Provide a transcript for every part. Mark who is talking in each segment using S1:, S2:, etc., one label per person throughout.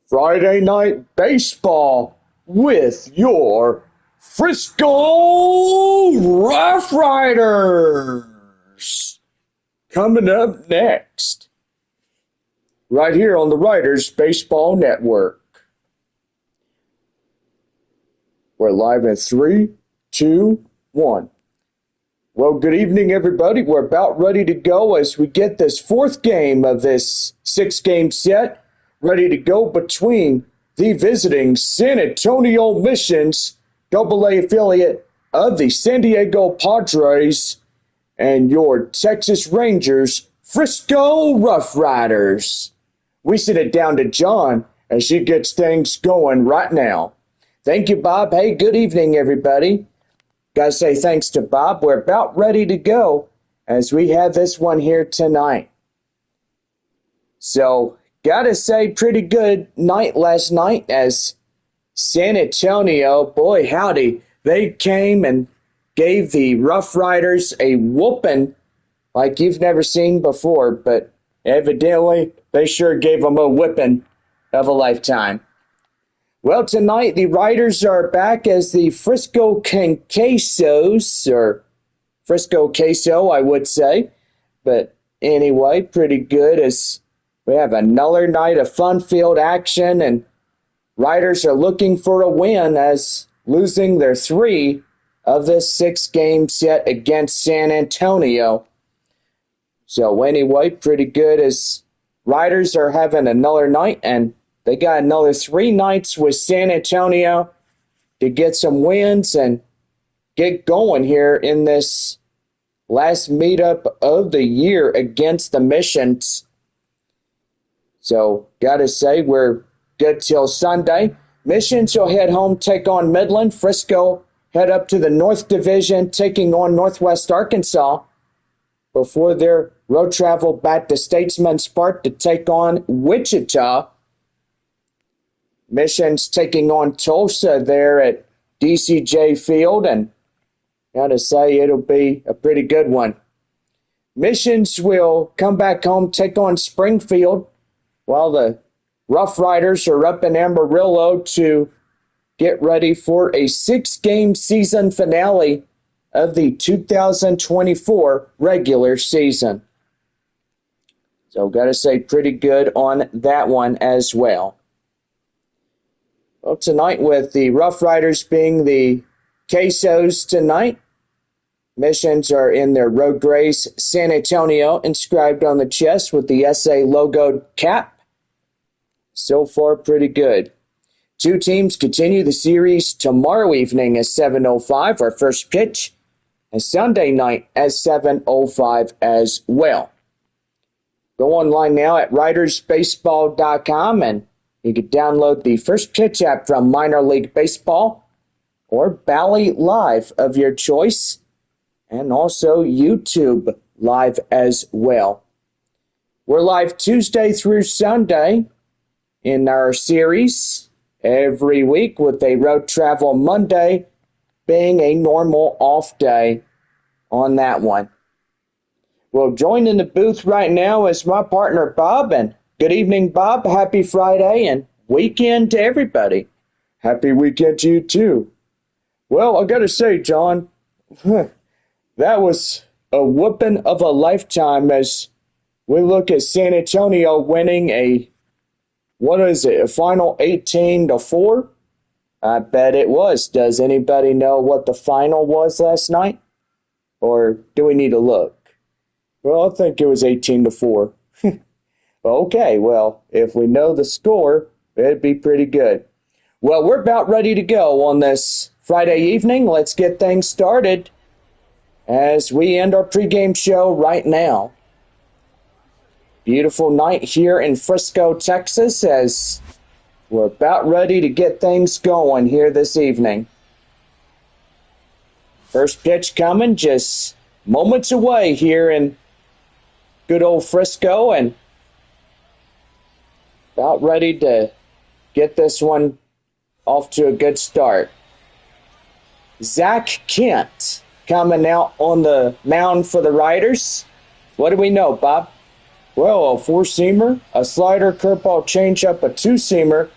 S1: Friday Night Baseball with your Frisco RoughRiders. Coming up next, right here on the Riders Baseball Network. We're live in 3, 2, 1. Well, good evening, everybody. We're about ready to go as we get this fourth game of this six-game set ready to go between the visiting San Antonio Missions AA affiliate of the San Diego Padres and your Texas Rangers Frisco RoughRiders. We send it down to John as she gets things going right now. Thank you, Bob. Hey, good evening, everybody. Gotta say thanks to Bob. We're about ready to go as we have this one here tonight. So, gotta say, pretty good night last night as San Antonio, boy howdy, they came and gave the RoughRiders a whooping like you've never seen before, but evidently they sure gave them a whipping of a lifetime. Well, tonight the Riders are back as the Frisco Quesos, or Frisco Queso, I would say. But anyway, pretty good as we have another night of fun-filled action, and Riders are looking for a win as losing their 3 of this 6-game set against San Antonio. So anyway, pretty good as Riders are having another night, and they got another 3 nights with San Antonio to get some wins and get going here in this last meetup of the year against the Missions. So, gotta say, we're good till Sunday. Missions will head home, take on Midland. Frisco head up to the North Division, taking on Northwest Arkansas before their road travel back to Statesman's Park to take on Wichita. Missions taking on Tulsa there at DCJ Field, and gotta say it'll be a pretty good one. Missions will come back home, take on Springfield, while the RoughRiders are up in Amarillo to get ready for a 6-game season finale of the 2024 regular season. So gotta say pretty good on that one as well. Well, tonight with the RoughRiders being the Quesos tonight, Missions are in their road grays San Antonio inscribed on the chest with the SA logoed cap. So far, pretty good. 2 teams continue the series tomorrow evening at 7:05, our first pitch, and Sunday night at 7:05 as well. Go online now at ridersbaseball.com and you can download the First Pitch app from Minor League Baseball or Bally Live of your choice, and also YouTube Live as well. We're live Tuesday through Sunday in our series every week, with a road travel Monday being a normal off day on that one. Well, joined in the booth right now is my partner Bob, and good evening, Bob. Happy Friday and weekend to everybody.
S2: Happy weekend to you, too. Well, I gotta say, John, that was a whooping of a lifetime as we look at San Antonio winning a final 18-4?
S1: I bet it was. Does anybody know what the final was last night? Or do we need to look?
S2: Well, I think it was 18-4.
S1: Okay, well, if we know the score, it'd be pretty good. Well, we're about ready to go on this Friday evening. Let's get things started as we end our pregame show right now. Beautiful night here in Frisco, Texas, as we're about ready to get things going here this evening. First pitch coming just moments away here in good old Frisco, and about ready to get this one off to a good start. Zach Kent coming out on the mound for the Riders. What do we know, Bob?
S2: Well, a four-seamer, a slider, curveball, changeup, a two-seamer,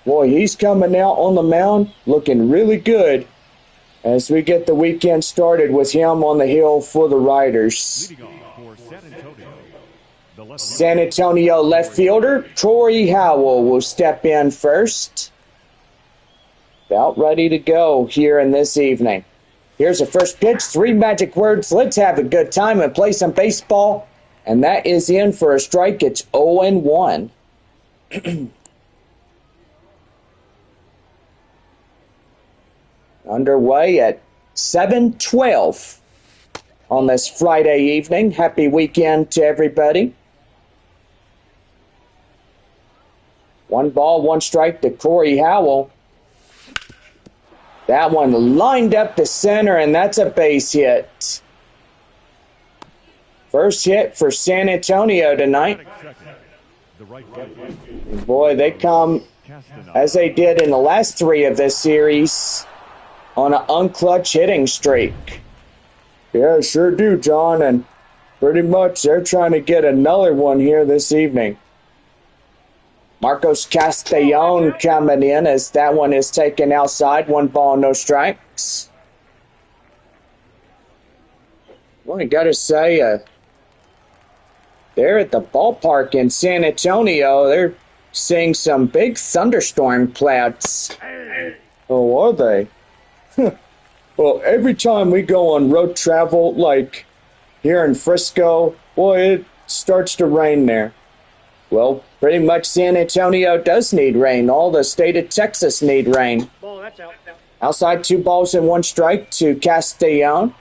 S1: Boy, he's coming out on the mound looking really good as we get the weekend started with him on the hill for the Riders. San Antonio left fielder Corey Howell will step in first. About ready to go here in this evening. Here's the first pitch, 3 magic words. Let's have a good time and play some baseball. And that is in for a strike. It's 0-1. Underway at 7:12 on this Friday evening. Happy weekend to everybody. 1 ball, 1 strike to Corey Howell. That one lined up the center, and that's a base hit. First hit for San Antonio tonight. Boy, they come, as they did in the last 3 of this series, on an unclutch hitting streak.
S2: Yeah, sure do, John, and pretty much they're trying to get another one here this evening.
S1: Marcos Castellon coming in as that one is taken outside. 1 ball, no strikes. Well, I gotta say, they're at the ballpark in San Antonio. They're seeing some big thunderstorm clouds.
S2: Oh, are they? Well, every time we go on road travel, like here in Frisco, boy, it starts to rain there.
S1: Well, pretty much San Antonio does need rain. All the state of Texas need rain.
S3: Ball, that's out.
S1: Outside, 2 balls and 1 strike to Castellon.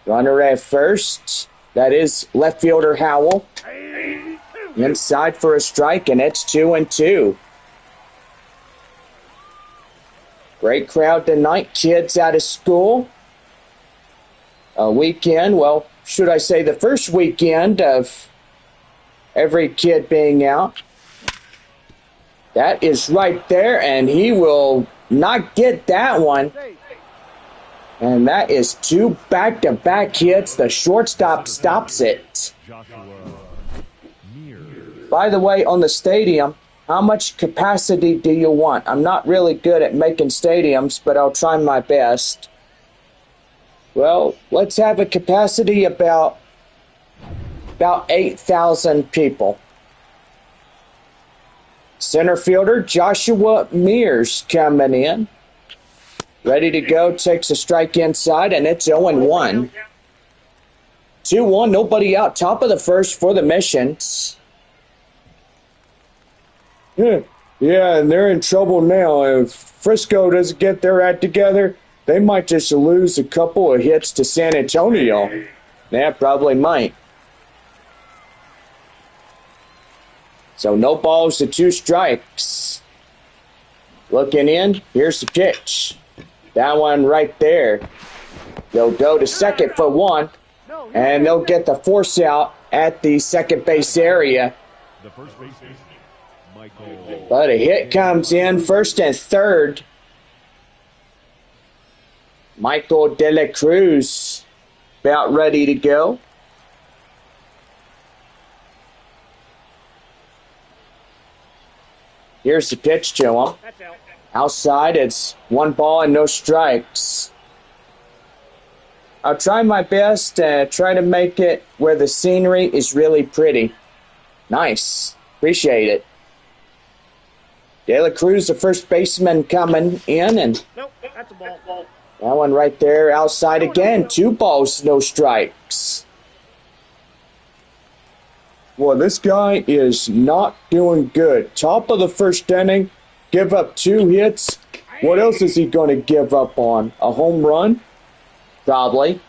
S1: Runner at first. That is left fielder Howell. Inside for a strike, and it's 2-2. Great crowd tonight. Kids out of school. A weekend, well, should I say the first weekend of every kid being out. That is right there, and he will not get that one. And that is 2 back-to-back hits. The shortstop stops it. By the way, on the stadium, how much capacity do you want? I'm not really good at making stadiums, but I'll try my best. Well, let's have a capacity about 8,000 people. Center fielder Joshua Mears coming in. Ready to go, takes a strike inside, and it's 0-1. 2-1, nobody out. Top of the first for the Missions.
S2: Yeah, and they're in trouble now. If Frisco doesn't get their act together, they might just lose a couple of hits to San Antonio.
S1: Yeah, probably might. So no balls to 2 strikes. Looking in, here's the pitch. That one right there. They'll go to second for 1, and they'll get the force out at the second base area. But a hit comes in first and third. Michael De La Cruz about ready to go. Here's the pitch to him. Outside, it's 1 ball and no strikes. I'll try my best to try to make it where the scenery is really pretty. Nice. Appreciate it. De La Cruz, the first baseman, coming in, and
S3: Nope, that's a ball.
S1: That one right there outside again. 2 balls, no strikes.
S2: Well, this guy is not doing good. Top of the first inning, give up 2 hits. What else is he going to give up on? A home run?
S1: Probably.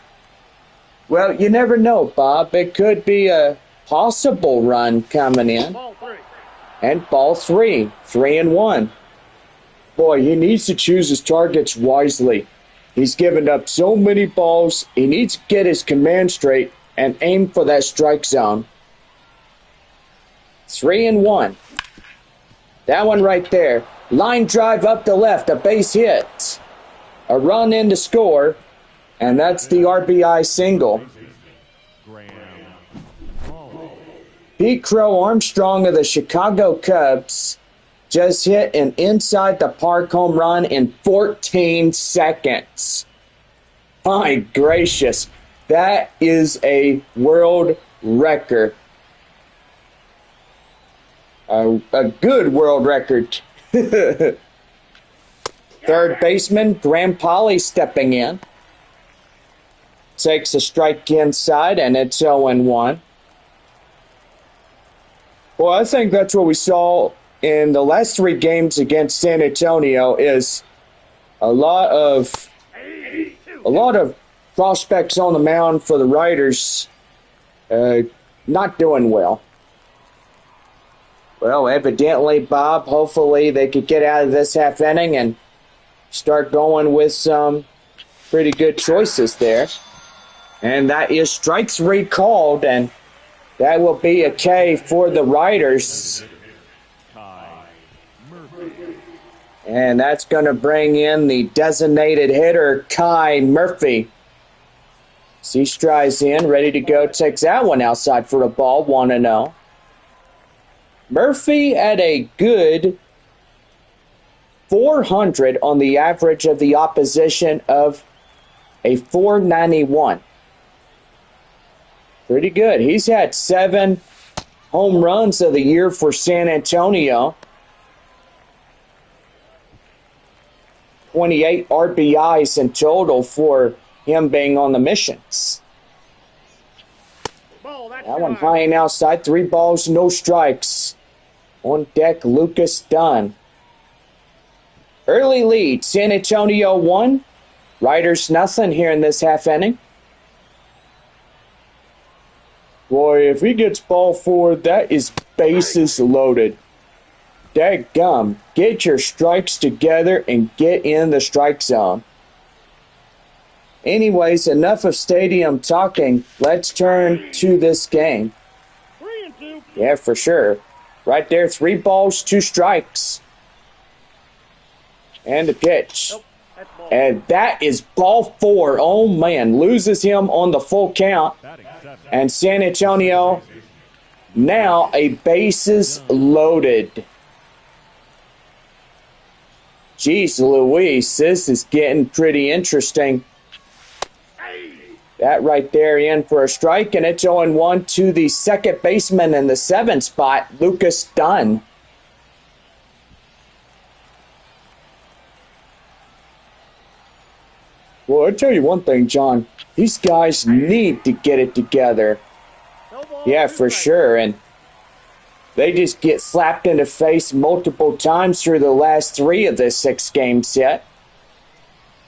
S1: Well, you never know, Bob. It could be a possible run coming in.
S3: Ball 3.
S1: And ball 3. 3-1.
S2: Boy, he needs to choose his targets wisely. He's given up so many balls. He needs to get his command straight and aim for that strike zone.
S1: 3-1. That one right there. Line drive up the left. A base hit. A run in to score. And that's the RBI single. Pete Crow Armstrong of the Chicago Cubs just hit an inside the park home run in 14 seconds. My gracious, that is a world record. A good world record. Third baseman, Graham Polly, stepping in. Takes a strike inside, and it's 0-1. Well, I think that's what we saw in the last 3 games against San Antonio is a lot of prospects on the mound for the Riders not doing well. Well, evidently, Bob, hopefully they could get out of this half inning and start going with some pretty good choices there. And that is strikes recalled, and that will be a K for the Riders. And that's going to bring in the designated hitter, Kai Murphy. He strides in, ready to go, takes that one outside for a ball, 1-0. Murphy at a good 400 on the average of the opposition of a 491. Pretty good. He's had 7 home runs of the year for San Antonio. 28 RBIs in total for him being on the missions. That one flying outside. 3 balls, no strikes. On deck, Lucas Dunn. Early lead, San Antonio 1. Riders nothing here in this half inning. Boy, if he gets ball 4, that is bases loaded. Dadgum, get your strikes together and get in the strike zone. Anyways, enough of stadium talking. Let's turn to this game.
S3: 3-2.
S1: Yeah, for sure. Right there, 3 balls, 2 strikes. And the pitch.
S3: Nope, that's ball.
S1: And that is ball 4. Oh, man. Loses him on the full count. And San Antonio now a bases loaded. Jeez Louise, this is getting pretty interesting. That right there in for a strike, and it's 0-1 to the second baseman in the 7th spot, Lucas Dunn. Well, I'll tell you one thing, John. These guys need to get it together. Yeah, for sure. And they just get slapped in the face multiple times through the last 3 of the 6 games yet.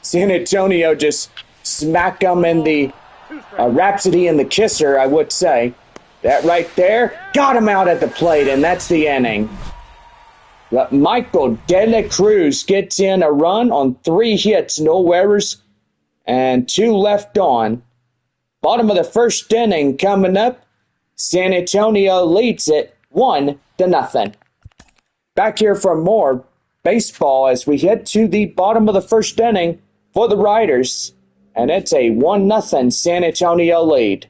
S1: San Antonio just smacked them in the Rhapsody and the Kisser, I would say. That right there got him out at the plate, and that's the inning. But Michael De La Cruz gets in a run on 3 hits, no errors, and 2 left on. Bottom of the first inning coming up. San Antonio leads it 1-0. Back here for more baseball as we head to the bottom of the first inning for the Riders. And it's a 1-0 San Antonio lead.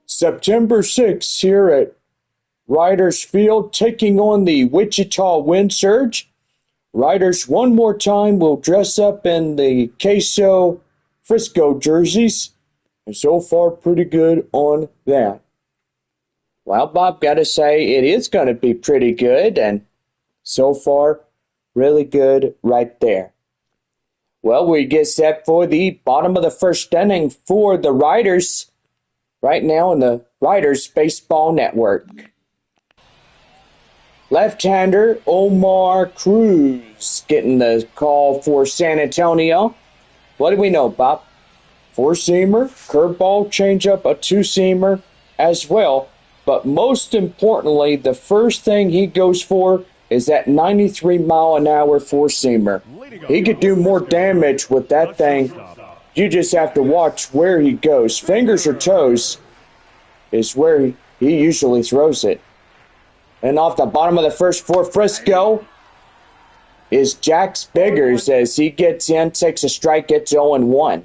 S1: September 6th here at Riders Field, taking on the Wichita Wind Surge. Riders one more time will dress up in the Queso Frisco jerseys. And so far, pretty good on that. Well, Bob, got to say, it is going to be pretty good. And so far, really good right there. Well, we get set for the bottom of the first inning for the Riders. Right now in the Riders Baseball Network. Left-hander Omar Cruz getting the call for San Antonio. What do we know, Bob? 4-seamer, curveball, changeup, a 2-seamer as well. But most importantly, the first thing he goes for is that 93-mile-an-hour four-seamer. He could do more damage with that thing. You just have to watch where he goes. Fingers or toes is where he usually throws it. And off the bottom of the first for Frisco is Jax Biggers as he gets in, takes a strike, gets 0-1.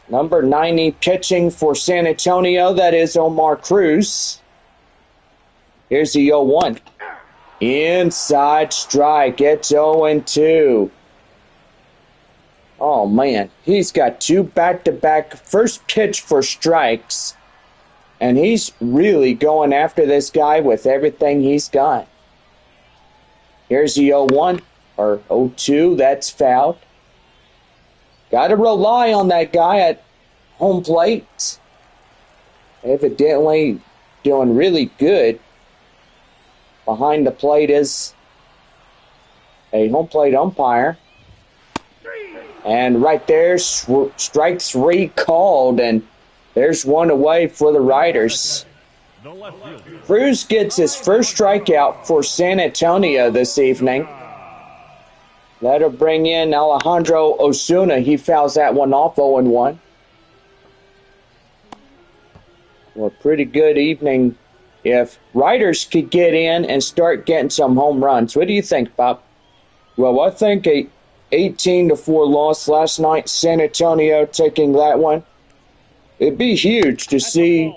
S1: Number 90 pitching for San Antonio, that is Omar Cruz. Here's the 0-1. Inside strike, it's 0-2. Oh man, he's got two back-to-back first pitch for strikes. And he's really going after this guy with everything he's got. Here's the 0-1, or 0-2, that's fouled. Got to rely on that guy at home plate. Evidently doing really good. Behind the plate is a home plate umpire. And right there, strike three called, and there's one away for the Riders. Cruz gets his first strikeout for San Antonio this evening. That'll bring in Alejandro Osuna. He fouls that one off, 0-1. Well, pretty good evening if Riders could get in and start getting some home runs. What do you think, Bob? Well, I think a 18-4 loss last night, San Antonio taking that one. It'd be huge to see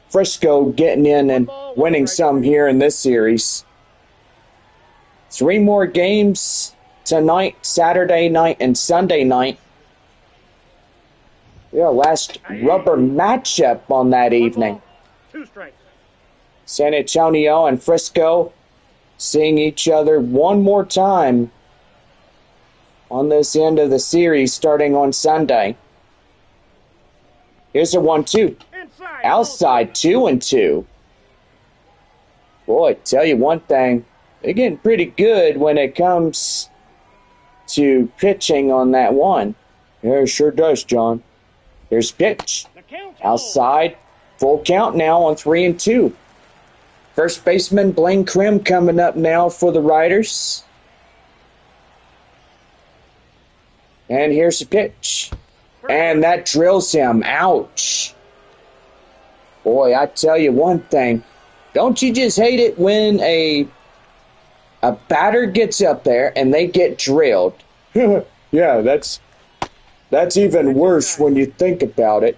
S1: Frisco getting in and winning some here in this series. 3 more games tonight, Saturday night, and Sunday night. Yeah, last rubber matchup on that evening.
S3: 2 strikes.
S1: San Antonio and Frisco seeing each other one more time on this end of the series starting on Sunday. Here's a 1-2. Outside, 2-2. Boy, tell you one thing, they're getting pretty good when it comes to pitching on that one. Yeah, it sure does, John. Here's pitch. Outside, full count now on 3-2. First baseman Blaine Krim coming up now for the Riders. And here's the pitch. And that drills him. Ouch. Boy, I tell you one thing. Don't you just hate it when a batter gets up there and they get drilled? Yeah, that's even worse when you think about it.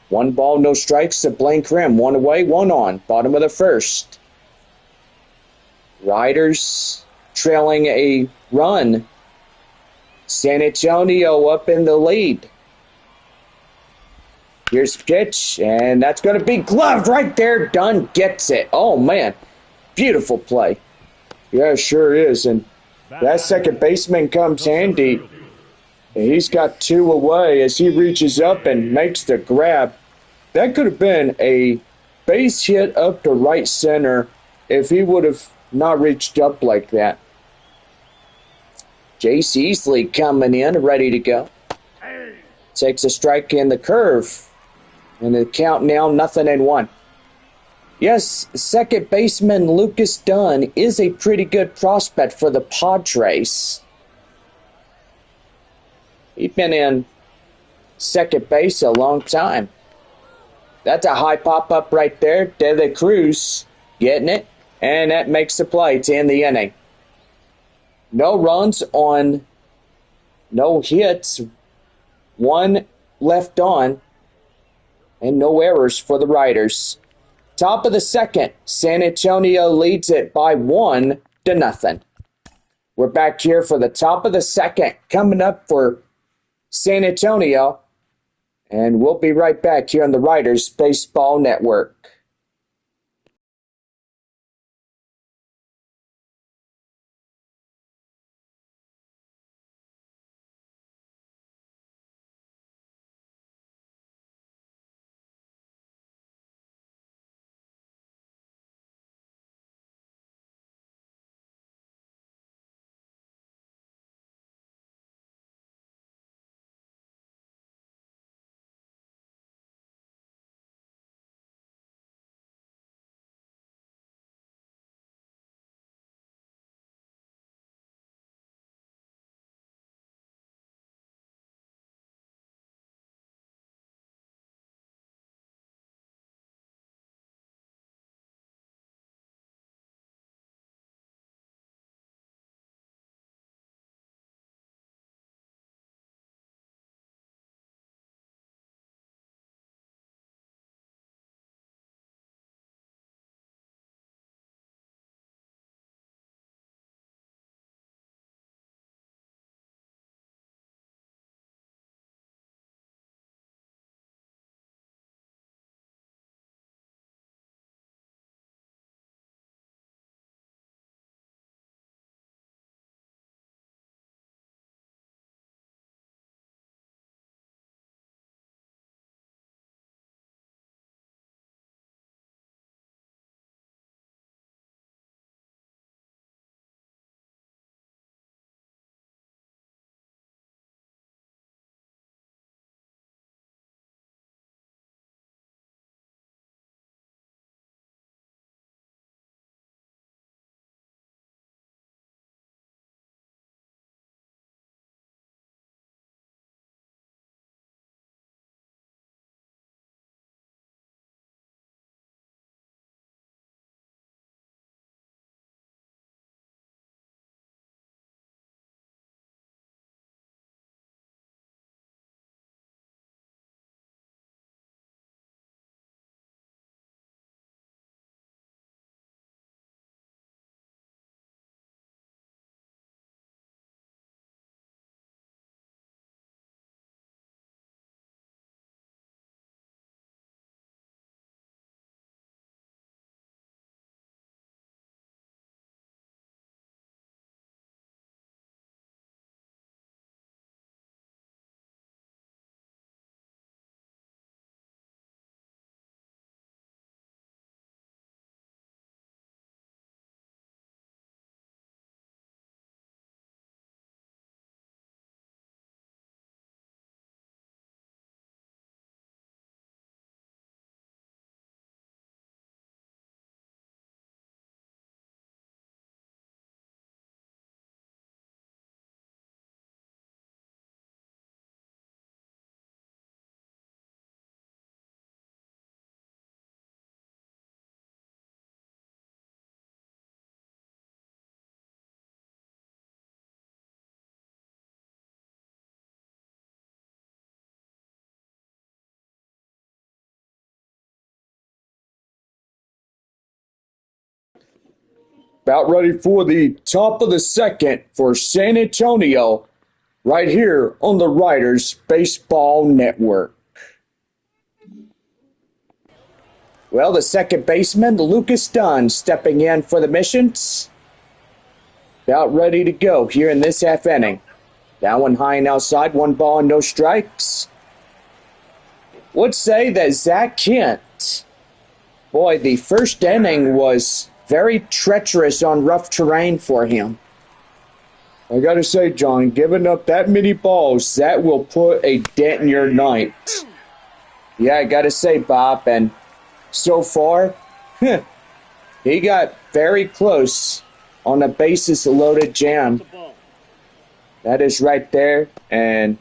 S1: 1 ball, no strikes to Blaine Krim. 1 away, 1 on. Bottom of the first. Riders trailing a run. San Antonio up in the lead. Here's the pitch, and that's going to be gloved right there. Dunn gets it. Oh, man. Beautiful play. Yeah, it sure is. And that second baseman comes handy. He's got 2 away as he reaches up and makes the grab. That could have been a base hit up to right center if he would have not reached up like that. Jace Easley coming in, ready to go. Takes a strike in the curve. And the count now 0-1. Yes, second baseman Lucas Dunn is a pretty good prospect for the Padres. He's been in second base a long time. That's a high pop-up right there. De La Cruz getting it. And that makes the play to end the inning. No runs on no hits. 1 left on. And no errors for the Riders. Top of the second, San Antonio leads it by 1-0. We're back here for the top of the second, coming up for San Antonio. And we'll be right back here on the Riders Baseball Network.
S2: About ready for the top of the second for San Antonio, right here on the Riders Baseball Network. Well, the second baseman, Lucas Dunn, stepping in for the Missions. About ready to go here in this half inning. That one high and outside, 1 ball and no strikes. Would say that Zach Kent, boy, the first inning was very treacherous on rough terrain for him. I gotta say, John, giving up that many balls, that will put a dent in your night. Yeah, I gotta say, Bob, and so far, he got very close on a bases loaded jam. That is right there, and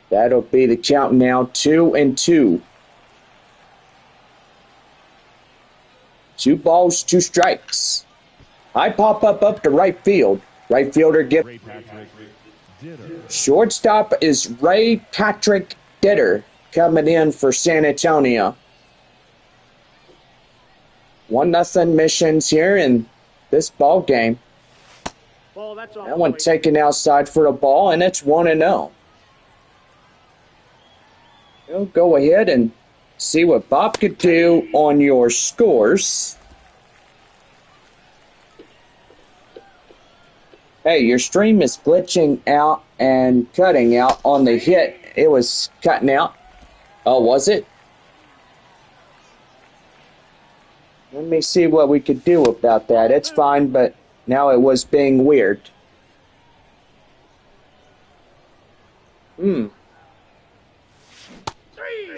S2: that'll be the count now, 2-2. 2 balls, 2 strikes. I pop up to right field. Right fielder gives. Shortstop is Ray Patrick Ditter coming in for San Antonio. 1-0 Missions here in this ball game. That one taken outside for the ball, and it's 1-0. We'll go ahead and see what Bob could do on your scores. Hey, your stream is glitching out and cutting out on the hit. It was cutting out. Oh, was it? Let me see what we could do about that. It's fine, but now it was being weird.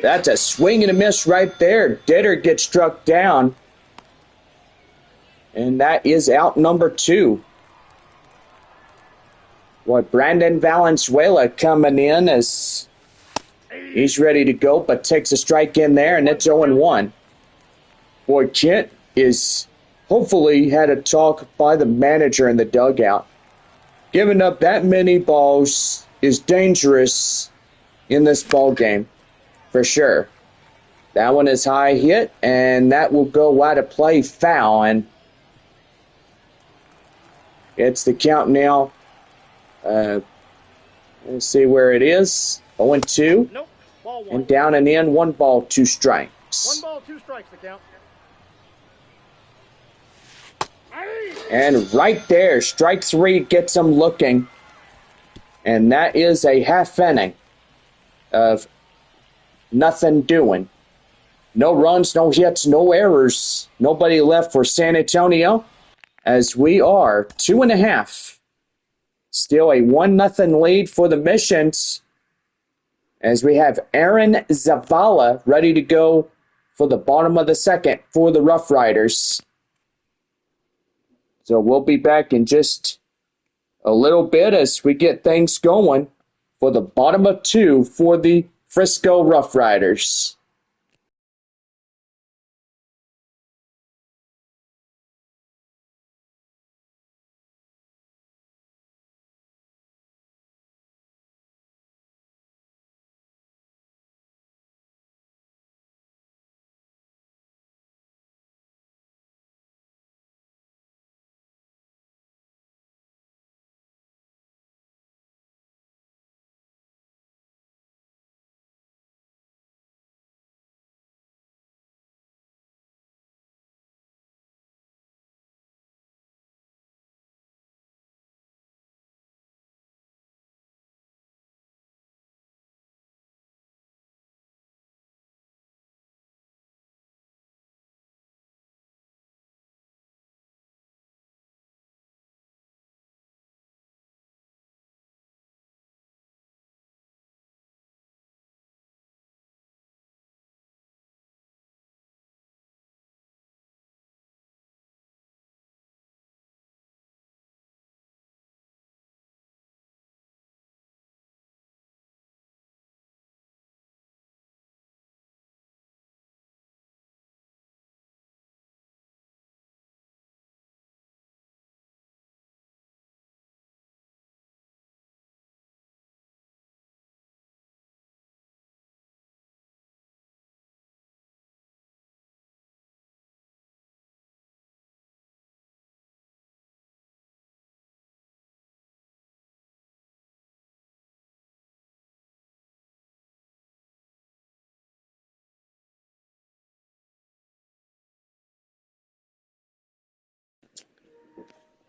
S2: That's a swing and a miss right there. Ditter gets struck down. And that is out number 2. Boy, Brandon Valenzuela coming in as he's ready to go, but takes a strike in there, and it's 0-1. Boy, Kent is hopefully had a talk by the manager in the dugout. Giving up that many balls is dangerous in this ball game, for sure. That one is high hit, and that will go out of play, foul, and it's the count now. Let's see where it is. 0-2.
S3: Nope. Ball 1.
S2: And down and in, 1 ball, 2 strikes.
S3: 1 ball, 2 strikes the count.
S2: And right there, strike 3 gets them looking. And that is a half inning of nothing doing. No runs, no hits, no errors. Nobody left for San Antonio as we are 2.5. Still a 1-0 lead for the Missions as we have Aaron Zavala ready to go for the bottom of the second for the RoughRiders. So we'll be back in just a little bit as we get things going for the bottom of 2 for the Frisco RoughRiders.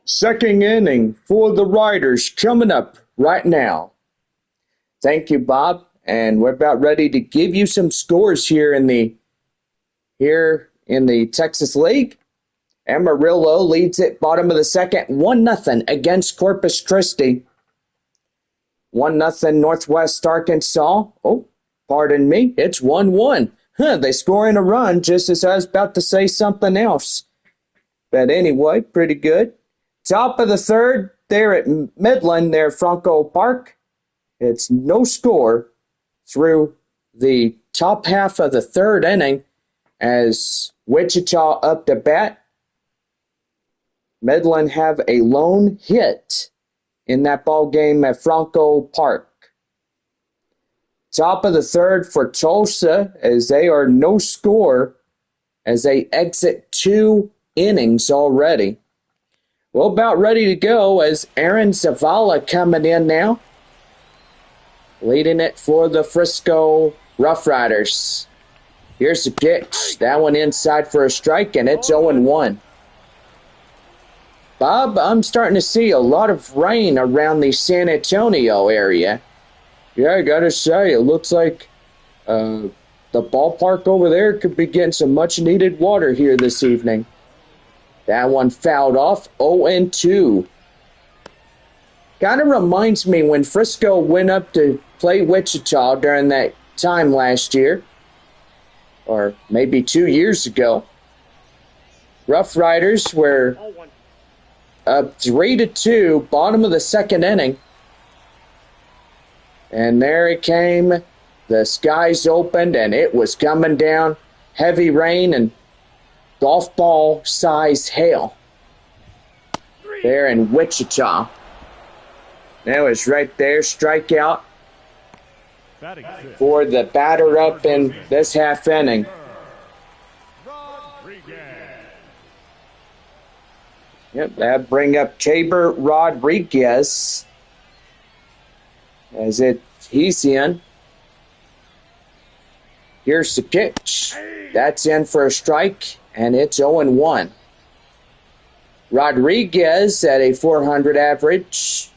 S1: Second inning for the Riders coming up right now. Thank you, Bob. And we're about ready to give you some scores here in the Texas League. Amarillo leads it bottom of the second, 1-0 against Corpus Christi. 1-0 Northwest Arkansas. Oh, pardon me, it's 1-1. They score in a run just as I was about to say something else. But anyway, pretty good. Top of the third, there at Midland, there at Franco Park. It's no score through the top half of the third inning as Wichita up to bat. Midland have a lone hit in that ball game at Franco Park. Top of the third for Tulsa as they are no score as they exit 2 innings already. Well, about ready to go as Aaron Zavala coming in now, leading it for the Frisco RoughRiders. Here's the pitch. That one inside for a strike, and it's 0-1. Bob, I'm starting to see a lot of rain around the San Antonio area. Yeah, I gotta say, it looks like the ballpark over there could be getting some much-needed water here this evening. That one fouled off, 0-2. Kind of reminds me when Frisco went up to play Wichita during that time last year, or maybe 2 years ago. RoughRiders were up 3-2, bottom of the second inning. And there it came. The skies opened, and it was coming down. Heavy rain and golf ball size hail there in Wichita. That was right there, strikeout for the batter up in this half inning. Yep, that bring up Tabor Rodriguez as he's in. Here's the pitch. That's in for a strike, and it's 0-1. Rodriguez at a 400 average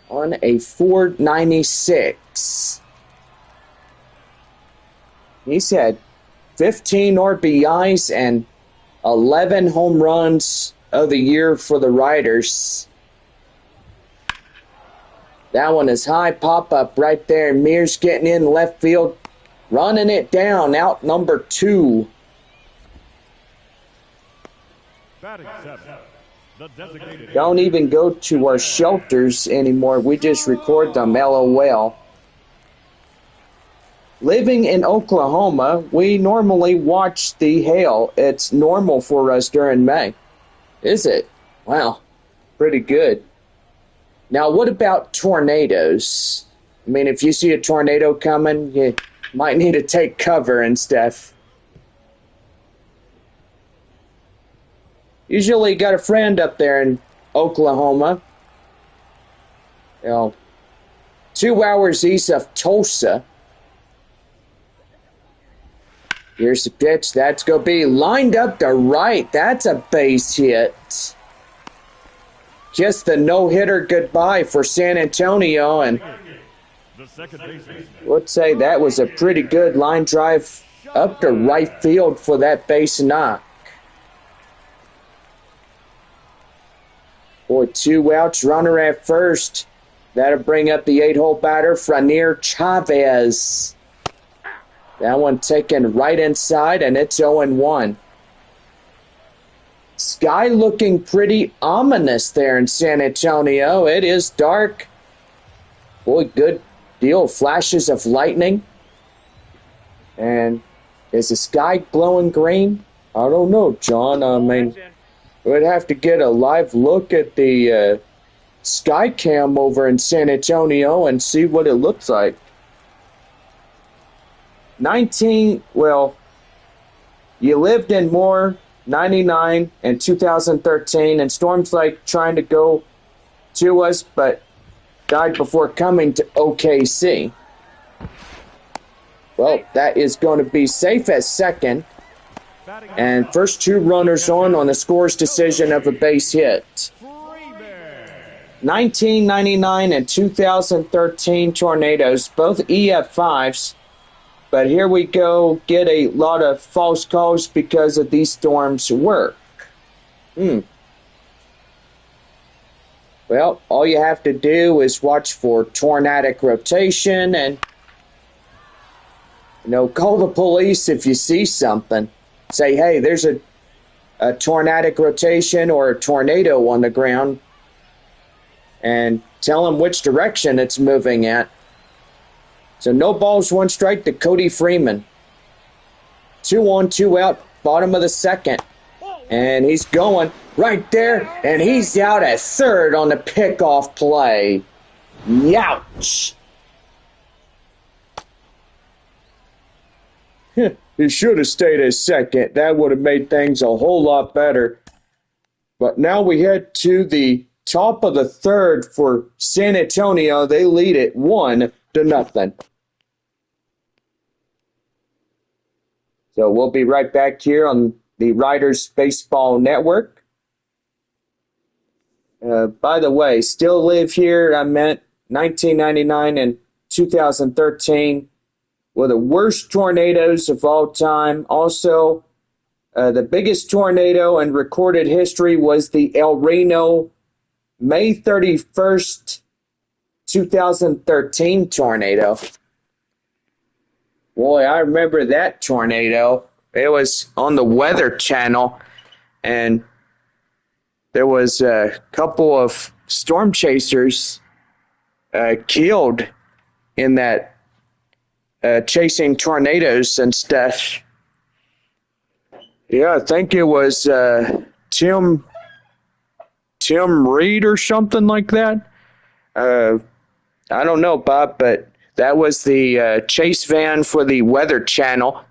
S1: on a 496. He's had 15 RBIs and 11 home runs of the year for the Riders. That one is high, pop-up right there. Mears getting in left field, running it down, out number 2. Don't even go to our shelters anymore. We just record them, LOL. Living in Oklahoma, we normally watch the hail. It's normal for us during May. Is it? Wow, pretty good. Now, what about tornadoes? I mean, if you see a tornado coming, you might need to take cover and stuff. Usually got a friend up there in Oklahoma. 2 hours east of Tulsa. Here's the pitch. That's going to be lined up to right. That's a base hit. Just the no-hitter goodbye for San Antonio. And let's say that was a pretty good line drive up to right field for that base knock. For 2 outs, runner at first. That'll bring up the 8-hole batter, Franier Chavez. That one taken right inside, and it's 0-1. Sky looking pretty ominous there in San Antonio. It is dark. Boy, good deal. Flashes of lightning. And is the sky glowing green? I don't know, John. I mean, we'd have to get a live look at the sky cam over in San Antonio and see what it looks like. You lived in Moore, 99 and 2013, and storms like trying to go to us, but died before coming to OKC. Well, that is going to be safe at second. And first 2 runners on the scores decision of a base hit. 1999 and 2013 tornadoes, both EF5s. But here we go, get a lot of false calls because of these storms' work. Well, all you have to do is watch for tornadic rotation and, call the police if you see something. Say, hey, there's a tornadic rotation or a tornado on the ground, and tell them which direction it's moving at. So no balls, one strike to Cody Freeman. 2 on, 2 out, bottom of the second. And he's going right there, and he's out at third on the pickoff play. Youch!
S2: He should have stayed at second. That would have made things a whole lot better. But now we head to the top of the third for San Antonio. They lead it 1-0.
S1: So we'll be right back here on the Riders Baseball Network. By the way, still live here. I meant 1999 and 2013 were the worst tornadoes of all time. Also, the biggest tornado in recorded history was the El Reno May 31st, 2013 tornado. Boy, I remember that tornado. It was on the Weather Channel, and there was a couple of storm chasers killed in that chasing tornadoes and stuff.
S2: Yeah, I think it was Tim Reed or something like that.
S1: I don't know, Bob, but that was the chase van for the Weather Channel.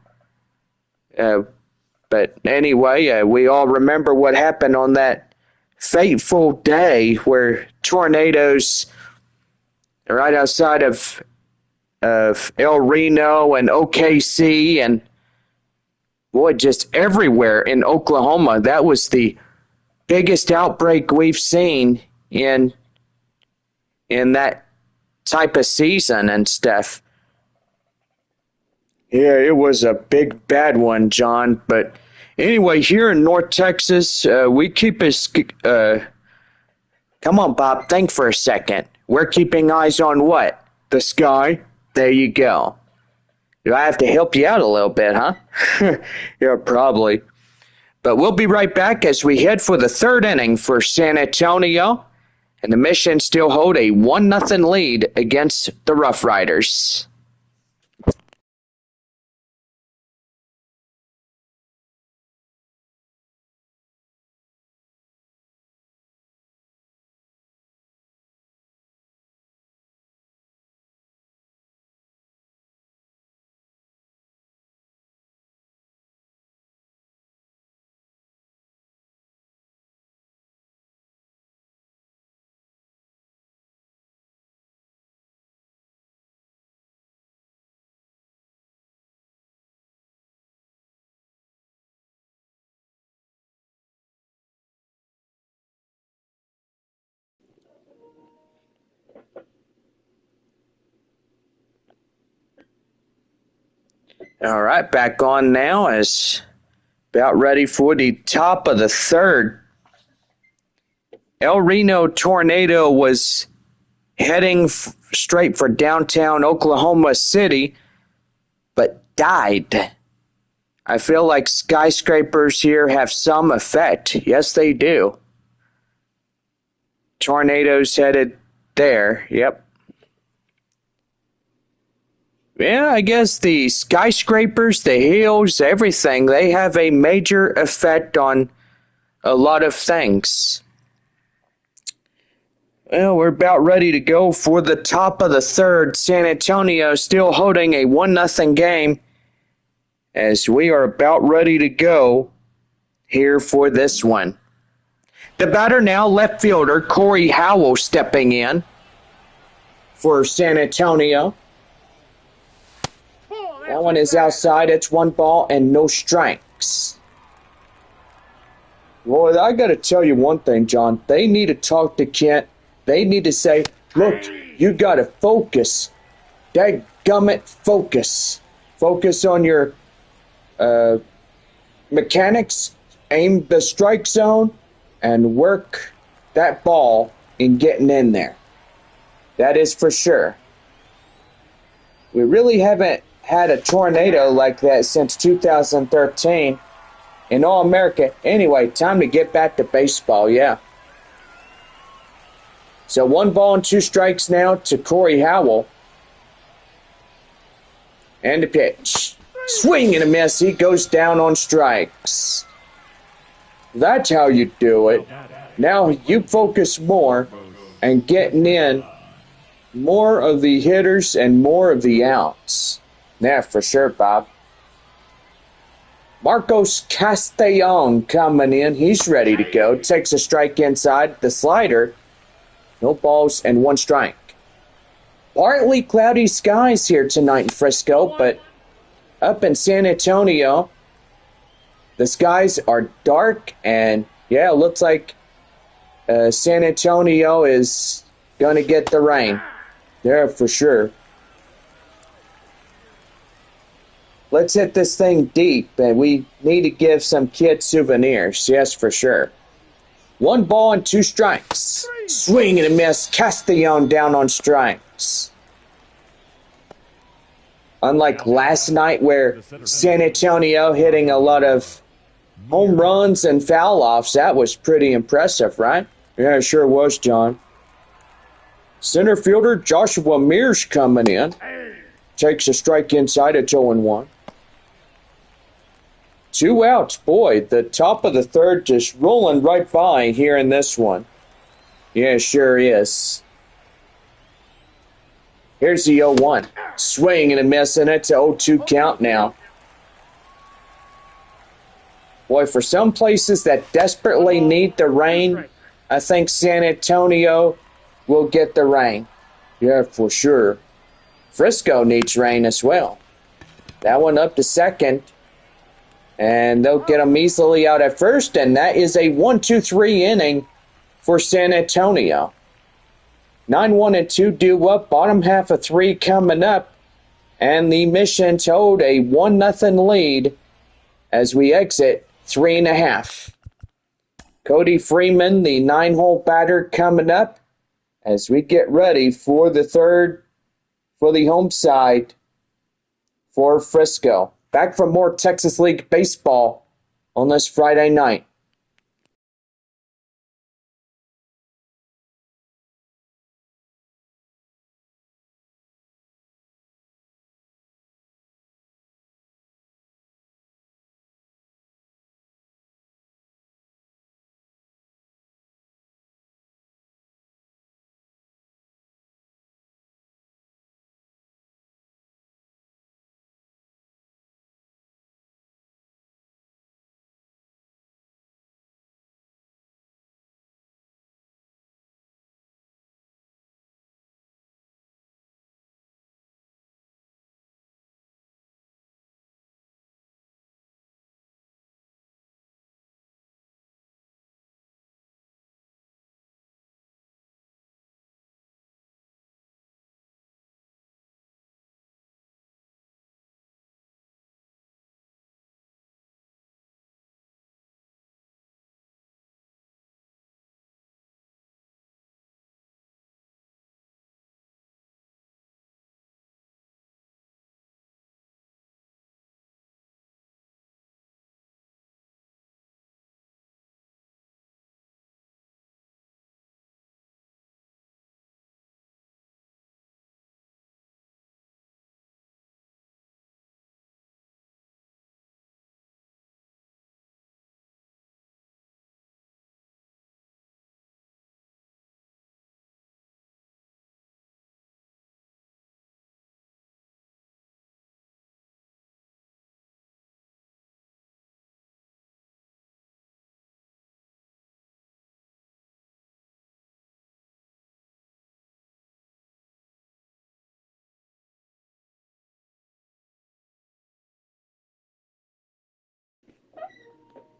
S1: But anyway, we all remember what happened on that fateful day where tornadoes right outside of El Reno and OKC and, boy, just everywhere in Oklahoma. That was the biggest outbreak we've seen in that type of season and stuff.
S2: Yeah, it was a big bad one, John. But anyway, here in North Texas, we keep a...
S1: Come on, Bob, think for a second. We're keeping eyes on what?
S2: The sky.
S1: There you go. Do I have to help you out a little bit, huh?
S2: Yeah, probably.
S1: But we'll be right back as we head for the third inning for San Antonio. And the Mission still hold a 1-0 lead against the RoughRiders. All right, back on now as about ready for the top of the third. El Reno tornado was heading straight for downtown Oklahoma City, but died. I feel like skyscrapers here have some effect. Yes, they do. Tornadoes headed there. Yep. Yeah, I guess the skyscrapers, the hills, everything, they have a major effect on a lot of things. Well, we're about ready to go for the top of the third. San Antonio still holding a 1-0 game as we are about ready to go here for this one. The batter now, left fielder Corey Howell stepping in for San Antonio. That one is outside. It's 1 ball and no strikes.
S2: Boy, I got to tell you one thing, John. They need to talk to Kent
S1: They need to say, look, you got to focus. Dadgummit, focus. Focus on your mechanics, aim the strike zone, and work that ball in getting in there. That is for sure. We really haven't had a tornado like that since 2013 in all America. Anyway, time to get back to baseball, yeah. So 1 ball and 2 strikes now to Corey Howell. And the pitch. Swing and a miss. He goes down on strikes. That's how you do it. Now you focus more and getting in more of the hitters and more of the outs. Yeah, for sure, Bob. Marcos Castellon coming in. He's ready to go. Takes a strike inside the slider. No balls and 1 strike. Partly cloudy skies here tonight in Frisco, but up in San Antonio, the skies are dark, and yeah, it looks like San Antonio is going to get the rain. Yeah, for sure. Let's hit this thing deep, and we need to give some kids souvenirs. Yes, for sure. 1 ball and 2 strikes. Swing and a miss. Castellon down on strikes. Unlike last night where San Antonio hitting a lot of home runs and foul offs, that was pretty impressive, right? Yeah, it sure was, John. Center fielder Joshua Mears coming in. Takes a strike inside at 0-1. 2 outs. Boy, the top of the third just rolling right by here in this one. Yeah, sure is. Here's the 0-1. Swing and a miss, and it's a 0-2 count now. Boy, for some places that desperately need the rain, I think San Antonio will get the rain. Yeah, for sure. Frisco needs rain as well. That one up to second. And they'll get them easily out at first, and that is a 1-2-3 inning for San Antonio. 9-1-2 due up, bottom half of 3 coming up, and the Missions hold a 1-0 lead as we exit 3.5. Cody Freeman, the 9-hole batter, coming up as we get ready for the third for the home side for Frisco. Back for more Texas League baseball on this Friday night.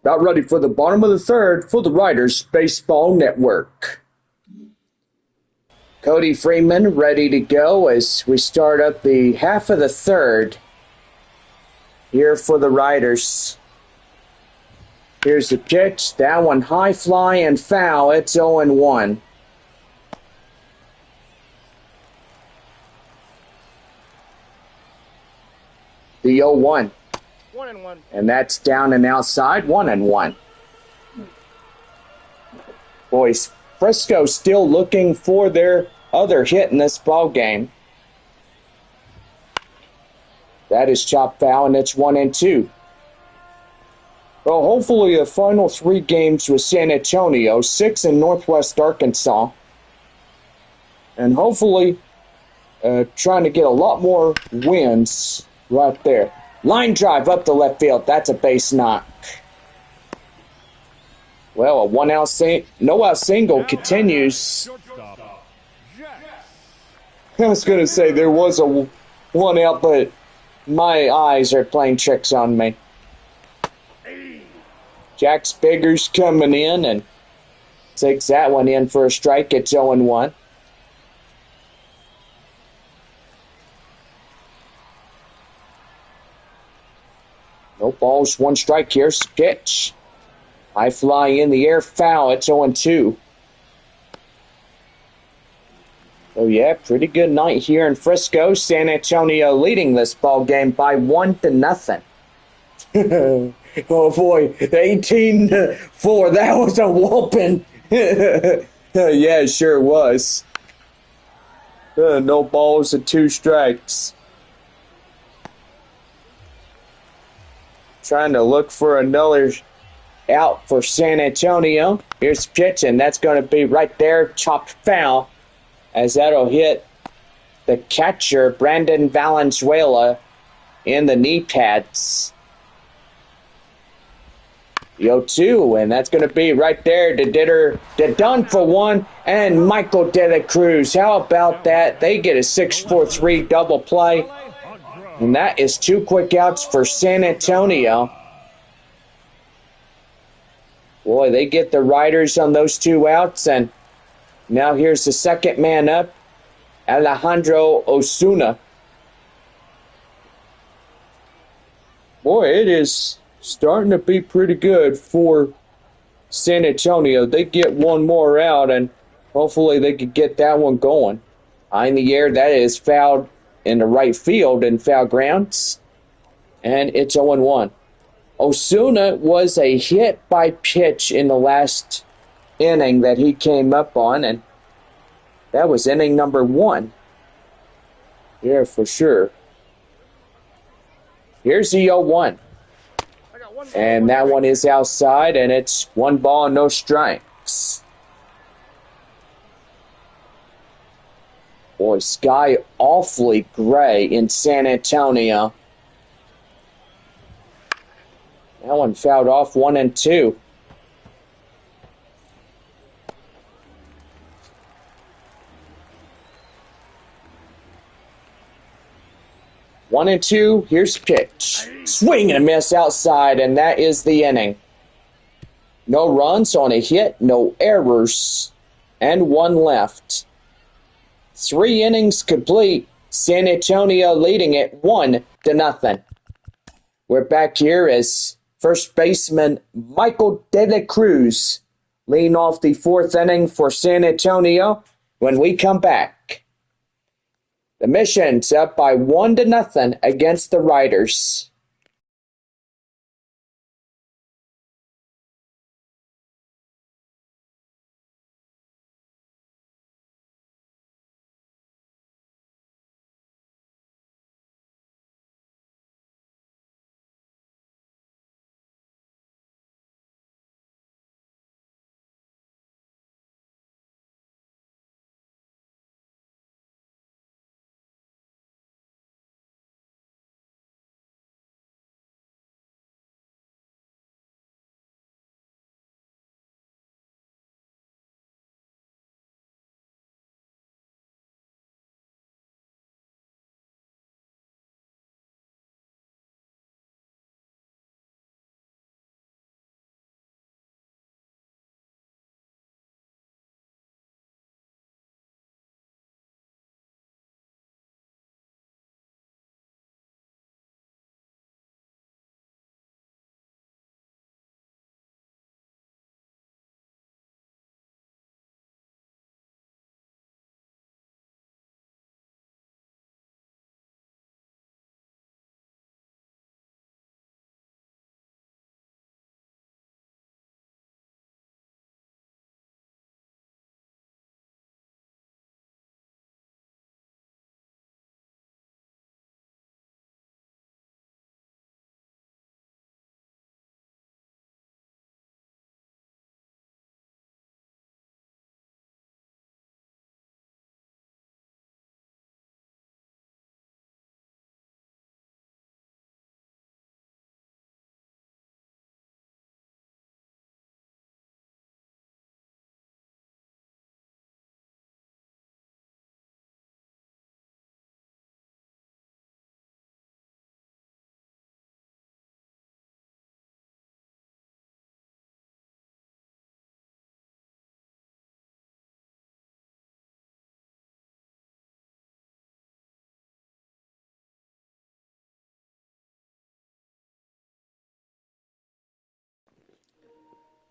S1: About ready for the bottom of the third for the RoughRiders Baseball Network. Cody Freeman ready to go as we start up the half of the third here for the Riders. Here's the pitch. That one high fly and foul. It's 0-1. The 0-1.
S3: 1-1.
S1: And that's down and outside. 1-1. Boys, Frisco still looking for their other hit in this ball game. That is chopped foul, and it's 1-2. Well, hopefully the final 3 games with San Antonio, 6 in Northwest Arkansas, and hopefully trying to get a lot more wins right there. Line drive up the left field. That's a base knock. Well, a no-out single continues. I was going to say there was a 1 out, but my eyes are playing tricks on me. Jack Spigger's coming in and takes that one in for a strike. It's 0-1. No balls, 1 strike. Here's the pitch. High fly in the air, foul. It's 0-2. Oh yeah, pretty good night here in Frisco. San Antonio leading this ball game by 1-0. Oh boy, 18-4. That was a whooping. Yeah, it sure was. No balls and 2 strikes. Trying to look for another out for San Antonio. Here's the pitch, and that's going to be right there, chopped foul, as that'll hit the catcher, Brandon Valenzuela, in the knee pads. The 0-2, and that's going to be right there to done for 1, and Michael De La Cruz. How about that? They get a 6-4-3 double play, and that is 2 quick outs for San Antonio. Boy, they get the Riders on those 2 outs, and now here's the second man up, Alejandro Osuna. Boy, it is starting to be pretty good for San Antonio. They get 1 more out, and hopefully they could get that one going. High in the air, that is fouled in the right field in foul grounds, and it's 0-1. Osuna was a hit by pitch in the last inning that he came up on, and that was inning number 1. Yeah, for sure. Here's the 0-1. And that one is outside, and it's 1 ball and no strikes. Boy, sky awfully gray in San Antonio. That one fouled off, 1-2. One and two. Here's the pitch. Swing and a miss outside, and that is the inning. No runs on a hit, no errors, and 1 left. 3 innings complete. San Antonio leading it 1-0. We're back here as first baseman Michael De La Cruz leading off the 4th inning for San Antonio. When we come back, the Mission's up by 1-0 against the Riders.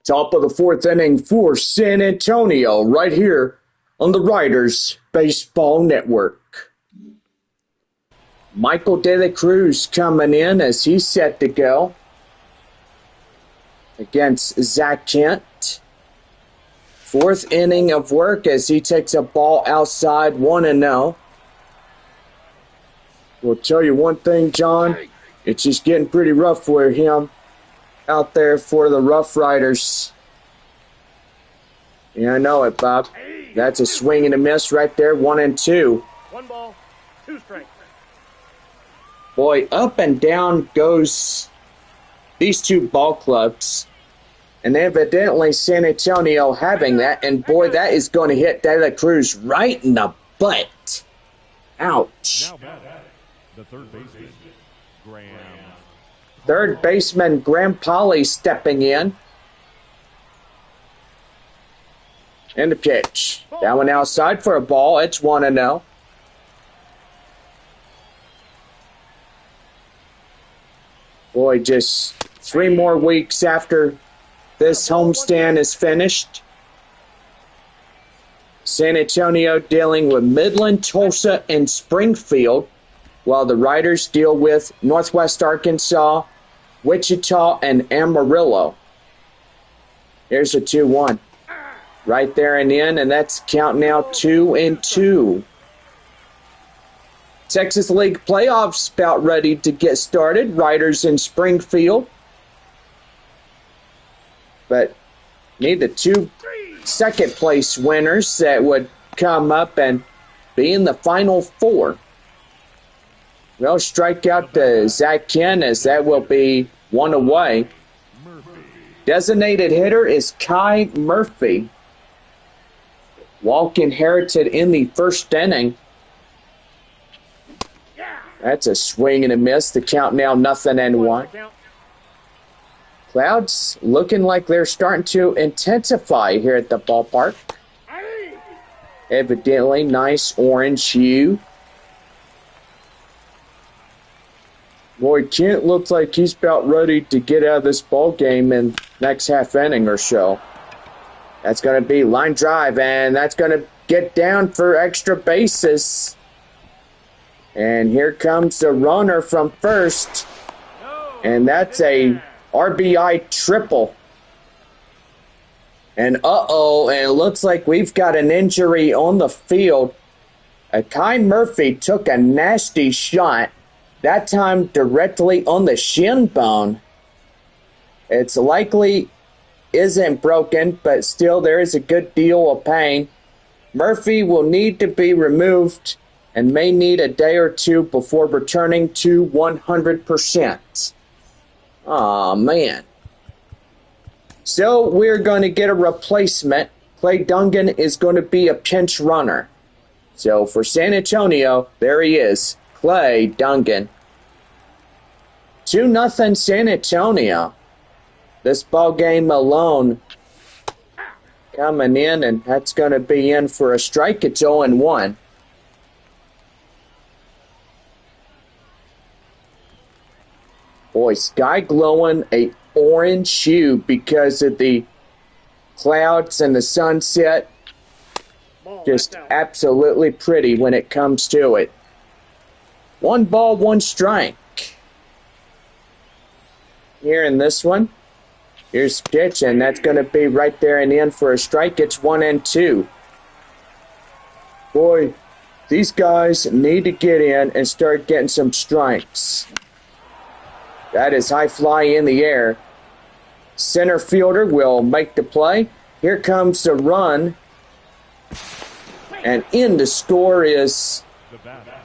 S1: Top of the fourth inning for San Antonio right here on the Riders Baseball Network. Michael De La Cruz coming in as he's set to go against Zach Kent. Fourth inning of work as he takes a ball outside 1-0. We'll tell you one thing, John. It's just getting pretty rough for him out there for the RoughRiders. Yeah, I know it, Bob. That's a swing and a miss right there, 1-2.
S3: 1 ball, 2 strikes.
S1: Boy, up and down goes these two ball clubs. And evidently San Antonio having that. And boy, that is going to hit De La Cruz right in the butt. Ouch.
S4: Now back, the third baseman, Graham.
S1: Third baseman Graham Polly stepping in. And the pitch. That one outside for a ball. It's 1-0. Boy, just 3 more weeks after this homestand is finished. San Antonio dealing with Midland, Tulsa, and Springfield, while the Riders deal with Northwest Arkansas, Wichita, and Amarillo. Here's a 2-1. Right there and in, and that's count now 2-2. Texas League playoffs about ready to get started. Riders in Springfield. But need the 2 second place winners that would come up and be in the final 4. Well, strike out to Zach Kent as that will be 1 away. Designated hitter is Kai Murphy. Walk inherited in the first inning. That's a swing and a miss. The count now 0-1. Clouds looking like they're starting to intensify here at the ballpark. Evidently nice orange hue. Boy, Kent looks like he's about ready to get out of this ball game in next half inning or so. That's going to be line drive, and that's going to get down for extra bases. And here comes the runner from first. And that's a RBI triple. And and it looks like we've got an injury on the field. Kai Murphy took a nasty shot, that time directly on the shin bone. It's likely isn't broken, but still there is a good deal of pain. Murphy will need to be removed and may need a day or 2 before returning to 100%. Aw, man. So we're going to get a replacement. Clay Dungan is going to be a pinch runner. So for San Antonio, there he is, Clay Dungan. 2-0 San Antonio. This ball game alone coming in, and that's going to be in for a strike. It's 0-1. Boy, sky glowing a orange hue because of the clouds and the sunset. Just absolutely pretty when it comes to it. 1 ball, 1 strike. Here in this one. Here's pitch, and that's going to be right there and in for a strike. It's 1-2. Boy, these guys need to get in and start getting some strikes. That is high fly in the air. Center fielder will make the play. Here comes the run. And in the score is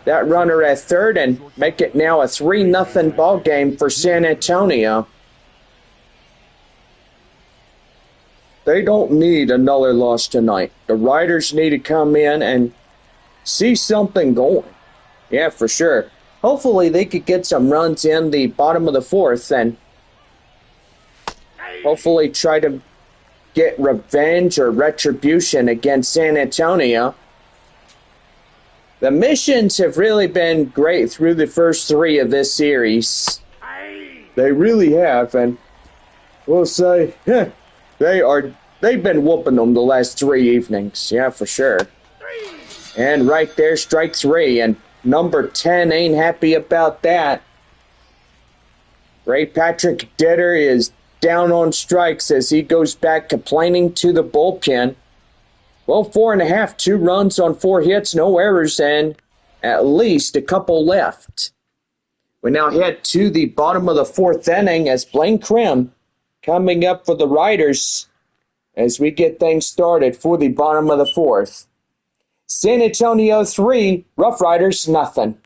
S1: that runner at third, and make it now a 3-0 ball game for San Antonio. They don't need another loss tonight. The Riders need to come in and see something going. Yeah, for sure. Hopefully they could get some runs in the bottom of the 4th and hopefully try to get revenge or retribution against San Antonio. The missions have really been great through the first 3 of this series. They really have, and we'll say, They've been whooping them the last 3 evenings. Yeah, for sure. And right there, strike 3. And number 10 ain't happy about that. Ray Patrick Ditter is down on strikes as he goes back complaining to the bullpen. Well, 4.5, 2 runs on 4 hits, no errors, and at least a couple left. We now head to the bottom of the 4th inning as Blaine Krim coming up for the Riders as we get things started for the bottom of the 4th. San Antonio 3, RoughRiders nothing.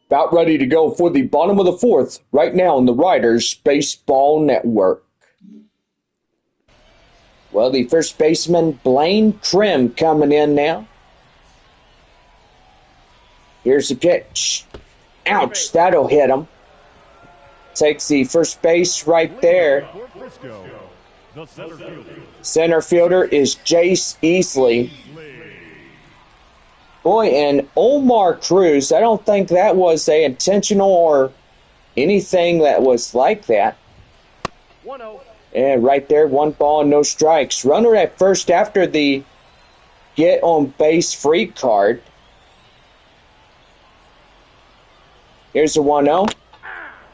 S1: About ready to go for the bottom of the 4th right now on the Riders Baseball Network. Well, the first baseman, Blaine Krim, coming in now. Here's the pitch. Ouch, that'll hit him. Takes the first base right there.
S4: Frisco, the center fielder.
S1: Center fielder is Jace Easley. Boy, and Omar Cruz, I don't think that was a intentional or anything that was like that.
S3: 1-0.
S1: And right there, 1 ball and no strikes. Runner at first after the get on base free card. Here's a 1-0.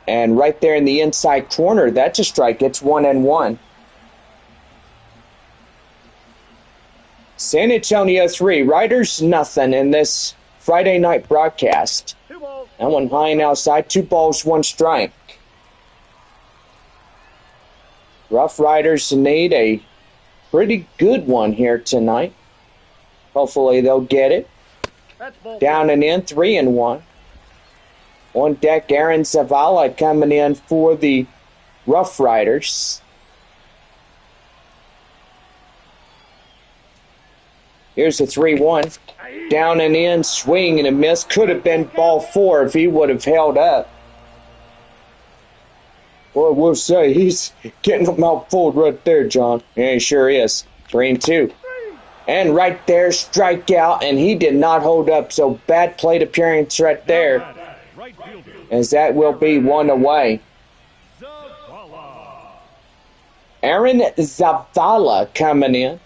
S1: And right there in the inside corner, that's a strike. It's 1-1. San Antonio 3, Riders nothing in this Friday night broadcast.
S3: 2 balls.
S1: That one high and outside, 2 balls, 1 strike. RoughRiders need a pretty good one here tonight. Hopefully they'll get it.
S3: That's ball.
S1: Down and in, 3-1. On deck, Aaron Zavala coming in for the RoughRiders. Here's a 3-1. Down and in, swing and a miss. Could have been ball 4 if he would have held up. Well, we'll say he's getting them out fooled right there, John. Yeah, he sure is. 3-2. And right there, strikeout, and he did not hold up. So bad plate appearance right there, as that will be 1 away. Aaron Zavala coming in.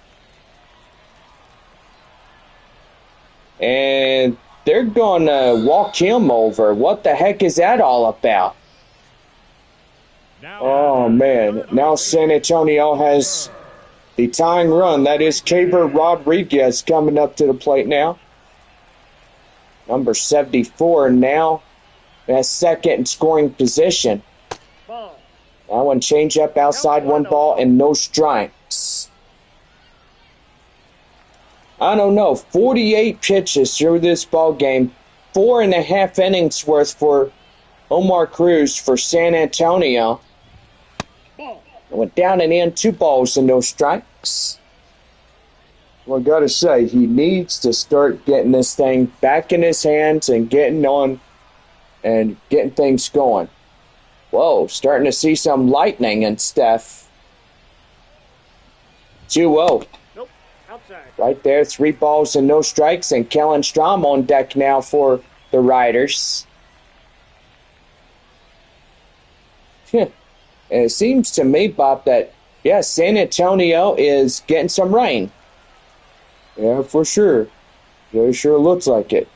S1: And they're going to walk him over. What the heck is that all about? Oh, man. Now San Antonio has the tying run. That is Caber Rodriguez coming up to the plate now. Number 74 now at second in scoring position.
S3: Ball.
S1: That one change up outside, 1 ball and no strikes. I don't know, 48 pitches through this ball game, 4.5 innings worth for Omar Cruz for San Antonio.
S3: Ball.
S1: Went down and in, 2 balls and no strikes. Well, I gotta say, he needs to start getting this thing back in his hands and getting on and getting things going. Whoa, starting to see some lightning and stuff. 2-0.
S3: Nope. Outside.
S1: Right there, 3 balls and no strikes, and Kellen Strom on deck now for the Riders. And it seems to me, Bob, that, yeah, San Antonio is getting some rain. Yeah, for sure. Yeah, it sure looks like it.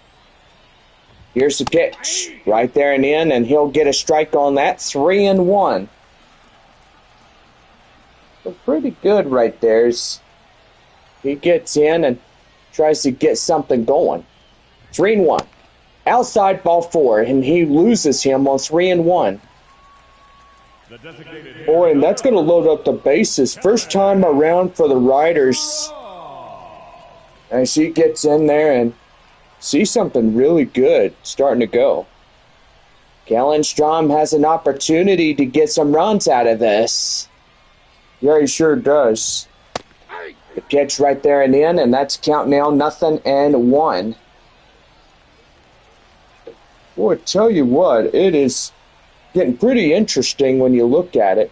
S1: Here's the pitch. Right there and in, and he'll get a strike on that. 3-1. So pretty good right there. He gets in and tries to get something going. 3-1. Outside ball 4, and he loses him on 3-1. Boy, and that's going to load up the bases. First time around for the Riders. As he gets in there and sees something really good starting to go. Kellen Strom has an opportunity to get some runs out of this. Yeah, he sure does. The pitch right there and in, and that's count now 0-1. Boy, tell you what, it is getting pretty interesting when you look at it.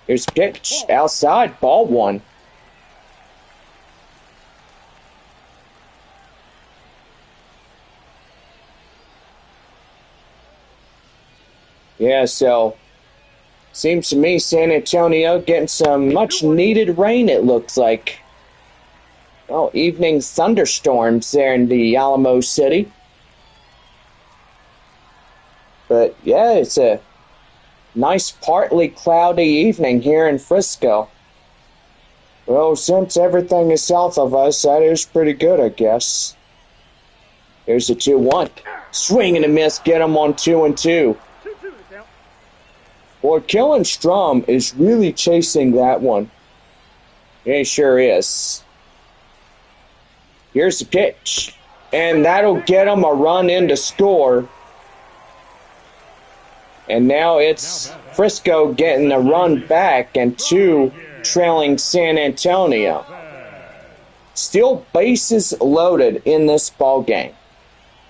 S1: Here's a pitch outside, ball one. Yeah, so seems to me San Antonio getting some much needed rain, it looks like. Well, evening thunderstorms there in the Alamo City. But yeah, it's a nice partly cloudy evening here in Frisco. Well, since everything is south of us, that is pretty good, I guess. Here's a 2-1. Swing and a miss, get him on 2-2.
S3: 2-2 the count.
S1: Boy, Kellen Strom is really chasing that one. He sure is. Here's the pitch. And that'll get him a run in to score. And now it's Frisco getting a run back and 2 trailing San Antonio. Still bases loaded in this ball game.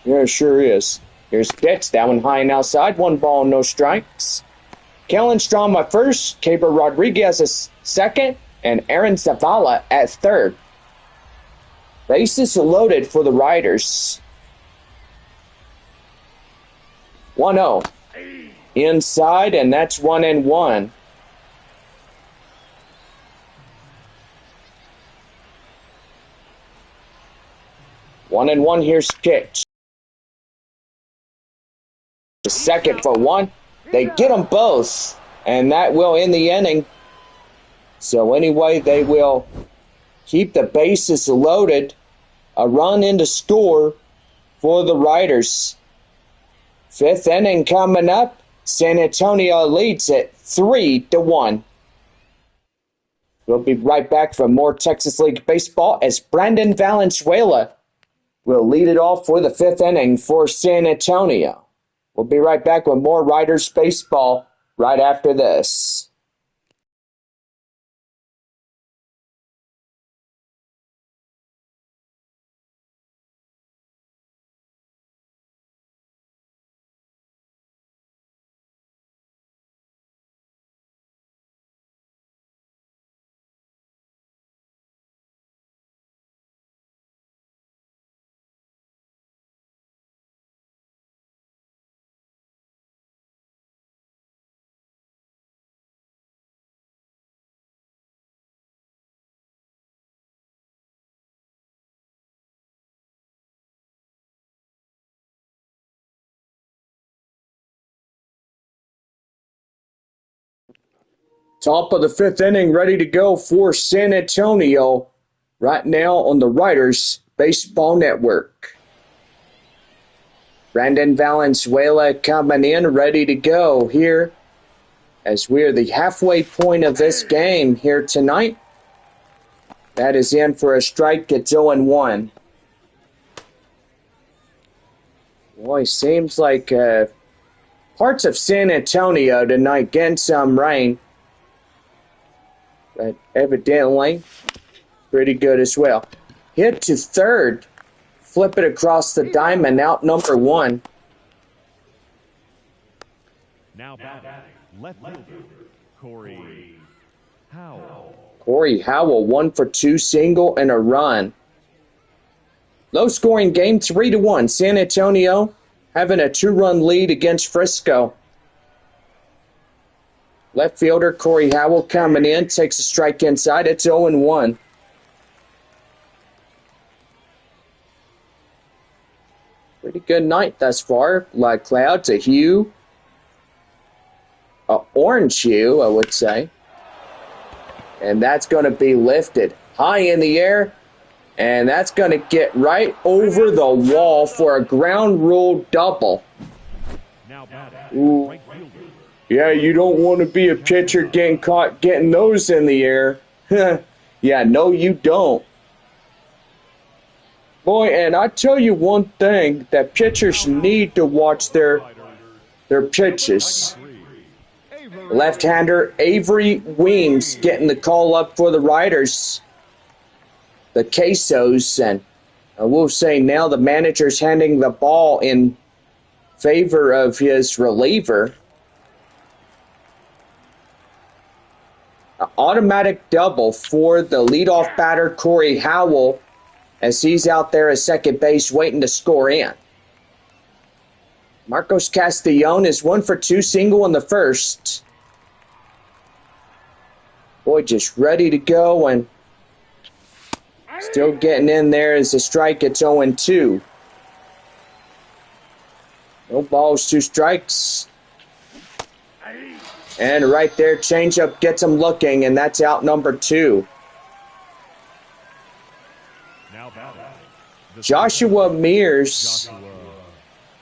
S1: Yeah, it sure is. Here's the pitch. That one high and outside. 1 ball, no strikes. Kellen Strom at first, Caber Rodriguez at second, and Aaron Zavala at third. Bases loaded for the Riders. 1-0. Inside, and that's 1-1. One and one, here's pitch. The second for 1. They get them both, and that will end the inning. So anyway, they will keep the bases loaded. A run in to score for the Riders. 5th inning coming up. San Antonio leads it 3-1. We'll be right back for more Texas League Baseball as Brandon Valenzuela will lead it off for the 5th inning for San Antonio. We'll be right back with more Riders Baseball right after this. Top of the 5th inning, ready to go for San Antonio right now on the Riders Baseball Network. Brandon Valenzuela coming in, ready to go here as we're the halfway point of this game here tonight. That is in for a strike at 0-1. Boy, seems like parts of San Antonio tonight getting some rain. But evidently, pretty good as well. Hit to third. Flip it across the diamond, out number 1.
S4: Now batting, left fielder, Corey Howell.
S1: Corey Howell, 1 for 2 single and a run. Low scoring game, 3-1. San Antonio having a 2-run lead against Frisco. Left fielder Corey Howell coming in, takes a strike inside. It's 0-1. Pretty good night thus far. Light clouds, a hue, an orange hue, I would say. And that's going to be lifted high in the air. And that's going to get right over the wall for a ground rule double.
S4: Now batting, right fielder.
S1: Yeah, you don't want to be a pitcher getting caught getting those in the air. Yeah, no, you don't. Boy, and I tell you one thing, that pitchers need to watch their pitches. Left-hander Avery Weems getting the call up for the Riders, the Quesos, and we'll say now the manager's handing the ball in favor of his reliever. An automatic double for the leadoff batter, Corey Howell, as he's out there at second base waiting to score in. Marcos Castellon is 1 for 2 single in the first. Boy, just ready to go and still getting in there as the strike gets 0-2. No balls, 2 strikes. And right there, changeup gets him looking, and that's out number 2.
S4: Now batting,
S1: Joshua Mears,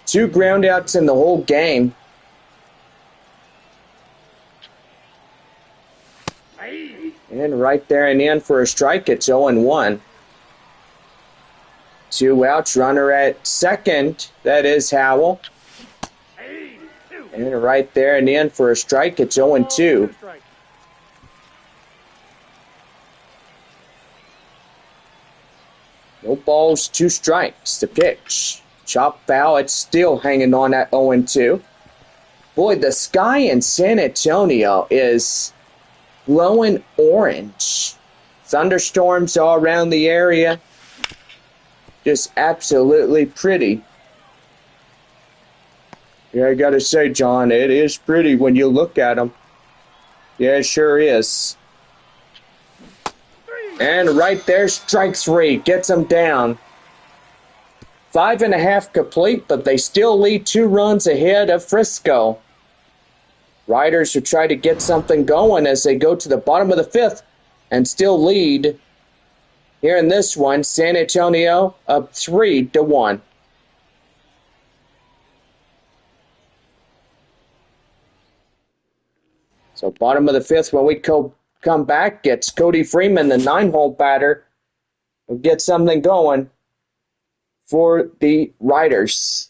S1: 2 groundouts in the whole game. And right there and in for a strike, it's 0-1. 2 outs, runner at second, that is Howell. And right there and in for a strike, it's 0-2. No balls, 2 strikes. The pitch. Chop foul, it's still hanging on at 0-2. Boy, the sky in San Antonio is glowing orange. Thunderstorms all around the area. Just absolutely pretty. Yeah, I gotta say, John, it is pretty when you look at them. Yeah, it sure is. And right there, strike 3. Gets them down. 5.5 complete, but they still lead 2 runs ahead of Frisco. Riders who try to get something going as they go to the bottom of the 5th and still lead. Here in this one, San Antonio up 3-1. So bottom of the 5th, when we come back, it's Cody Freeman, the 9-hole batter, who gets something going for the Riders.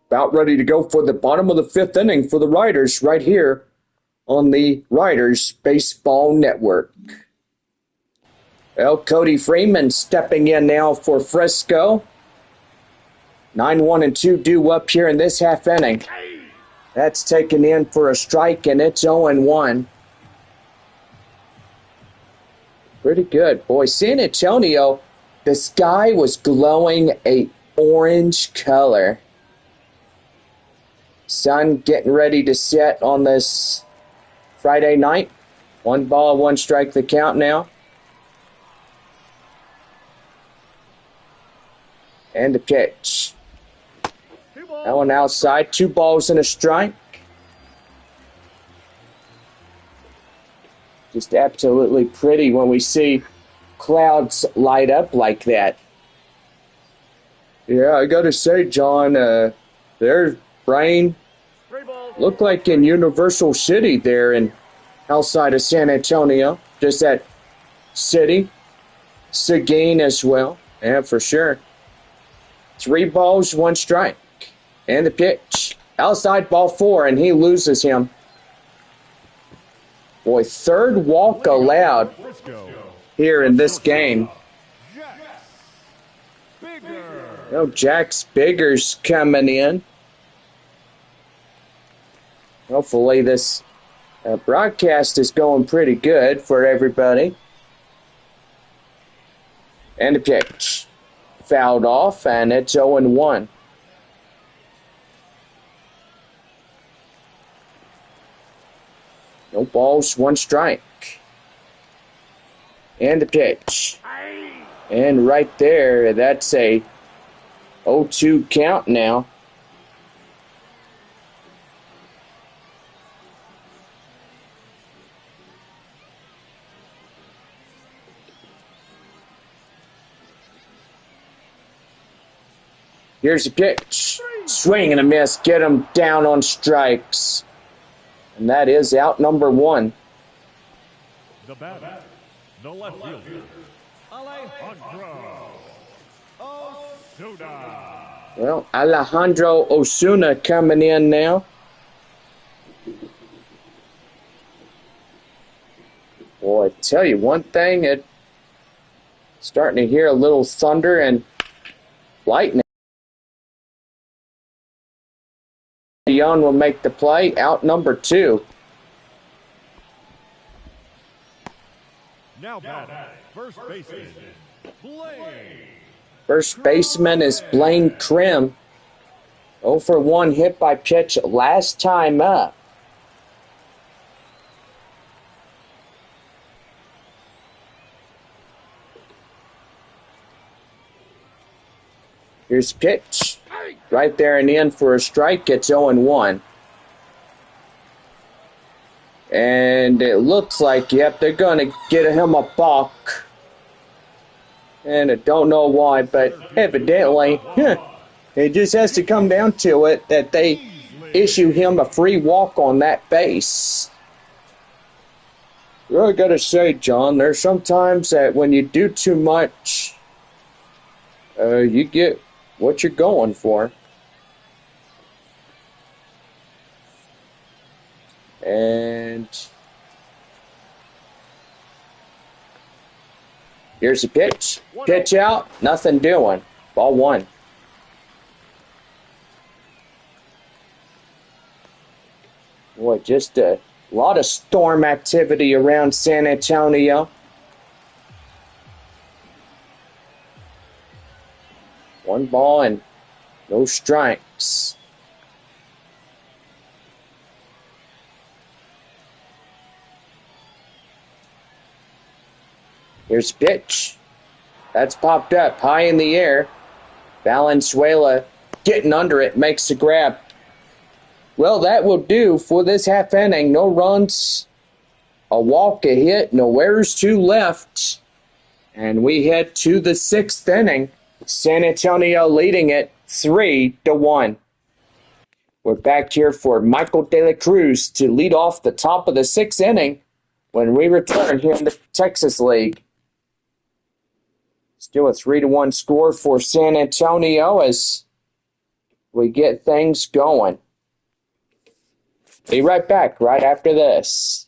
S2: About ready to go for the bottom of the fifth inning for the Riders right here on the Riders Baseball Network. Well, Cody Freeman stepping in now for Frisco. 9-1-2 due up here in this half inning. That's taken in for a strike, and it's 0-1. Pretty good. Boy, San Antonio, the sky was glowing a orange color. Sun getting ready to set on this Friday night. 1 strike the count now. And the pitch. That one outside. 2 balls and a strike. Just absolutely pretty when we see clouds light up like that. Yeah, I gotta say, John, there's rain. Looked like in Universal City there in outside of San Antonio. Just that city. Seguin as well. Yeah, for sure. 3 balls, 1 strike. And the pitch. Outside ball 4, and he loses him. Boy, 3rd walk allowed here in this game. Jax Bigger's coming in. Hopefully this broadcast is going pretty good for everybody. And the pitch. Fouled off, and it's 0-1. No balls, 1 strike. And the pitch. And right there, that's a 0-2 count now. Here's the pitch. Swing and a miss. Get him down on strikes. And that is out number 1.
S4: The batter, the left fielder, Alejandro Osuna.
S2: Well, Alejandro Osuna coming in now. Boy, I tell you one thing, starting to hear a little thunder and lightning. Young will make the play. Out number 2.
S4: Now batting, first baseman, Blaine.
S2: First baseman is Blaine Krim. 0 for 1 hit by pitch last time up. Here's the pitch. Right there and in for a strike. It's 0-1. And it looks like, yep, they're going to get him a balk. And I don't know why, but evidently, it just has to come down to it that they issue him a free walk on that base. Well, I got to say, John, there's sometimes that when you do too much, you get what you're going for. And here's the pitch. Pitch out, nothing doing. Ball 1. Boy, just a lot of storm activity around San Antonio. 1 ball and no strikes. Here's the pitch. That's popped up high in the air. Valenzuela getting under it, makes the grab. Well, that will do for this half inning. No runs, a walk, a hit, no errors, 2 left. And we head to the 6th inning. San Antonio leading it 3-1. We're back here for Michael De La Cruz to lead off the top of the 6th inning when we return here in the Texas League. Still a 3-1 score for San Antonio as
S1: we get things going. Be right back right after this.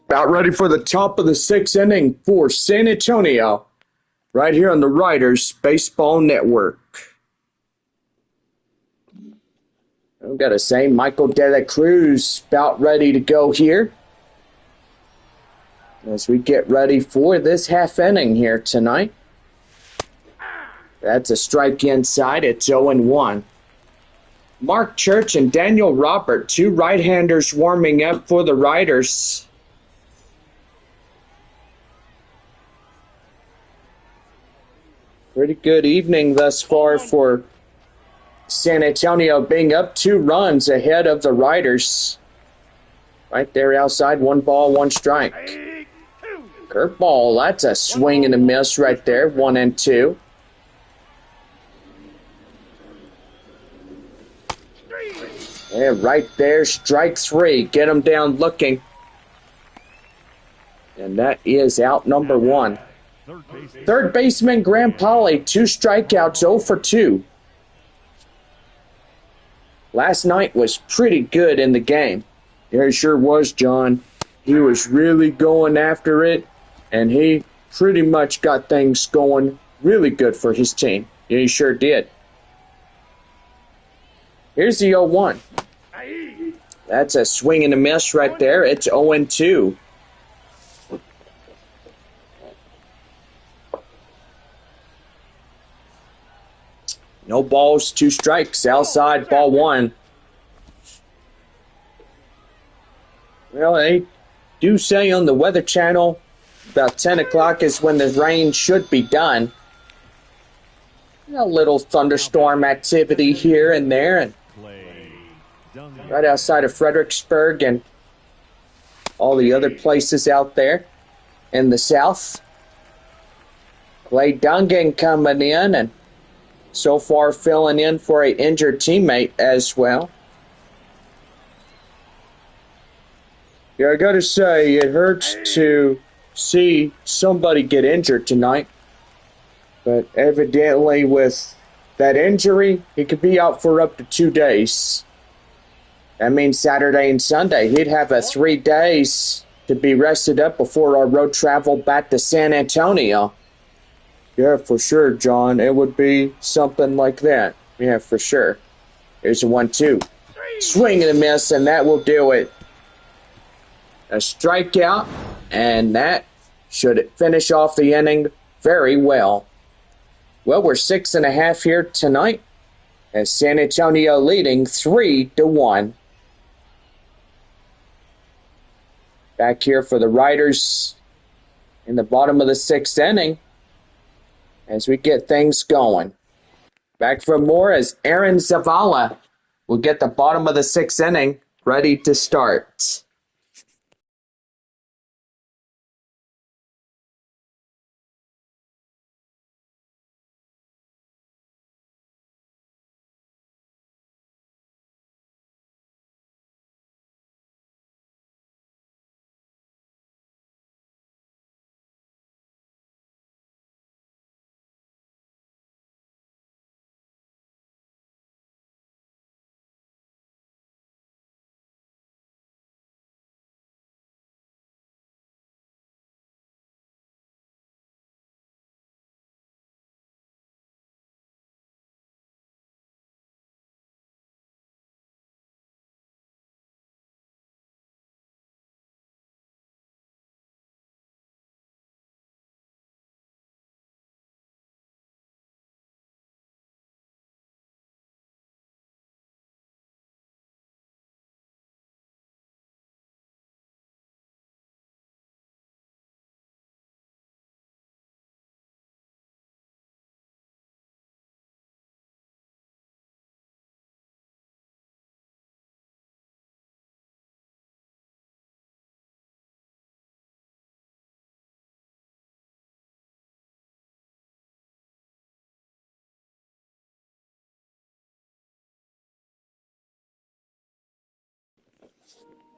S2: About ready for the top of the sixth inning for San Antonio, right here on the Riders Baseball Network.
S1: I've got to say, Michael De La Cruz about ready to go here as we get ready for this half inning here tonight. That's a strike inside. It's 0-1. Mark Church and Daniel Robert, two right-handers warming up for the Riders. Pretty good evening thus far for San Antonio, being up 2 runs ahead of the Riders. Right there outside, 1 ball, 1 strike. Curveball, that's a swing and a miss right there, 1-2. And right there, strike 3. Get him down looking. And that is out number 1. Third baseman Graham Polly, 2 strikeouts, 0 for 2. Last night was pretty good in the game.
S2: Yeah, he sure was, John. He was really going after it, and he pretty much got things going really good for his team.
S1: Yeah, he sure did. Here's the 0-1. That's a swing and a miss right there. It's 0-2. No balls, 2 strikes. Outside, ball 1. Well, they do say on the Weather Channel about 10 o'clock is when the rain should be done. A little thunderstorm activity here and there, and right outside of Fredericksburg and all the other places out there in the south. Clay Dungan coming in and so far filling in for an injured teammate as well.
S2: Yeah, I gotta say, it hurts to see somebody get injured tonight. But evidently with that injury, he could be out for up to 2 days.
S1: That means Saturday and Sunday. He'd have 3 days to be rested up before our road travel back to San Antonio.
S2: Yeah, for sure, John. It would be something like that. Yeah, for sure. Here's a 1-2. Swing and a miss, and that will do it. A strikeout, and that should finish off the inning very well. Well, we're 6.5 here tonight, as San Antonio leading 3-1. Back here for the Riders in the bottom of the 6th inning as we get things going. Back for more as Aaron Zavala will get the bottom of the 6th inning ready to start.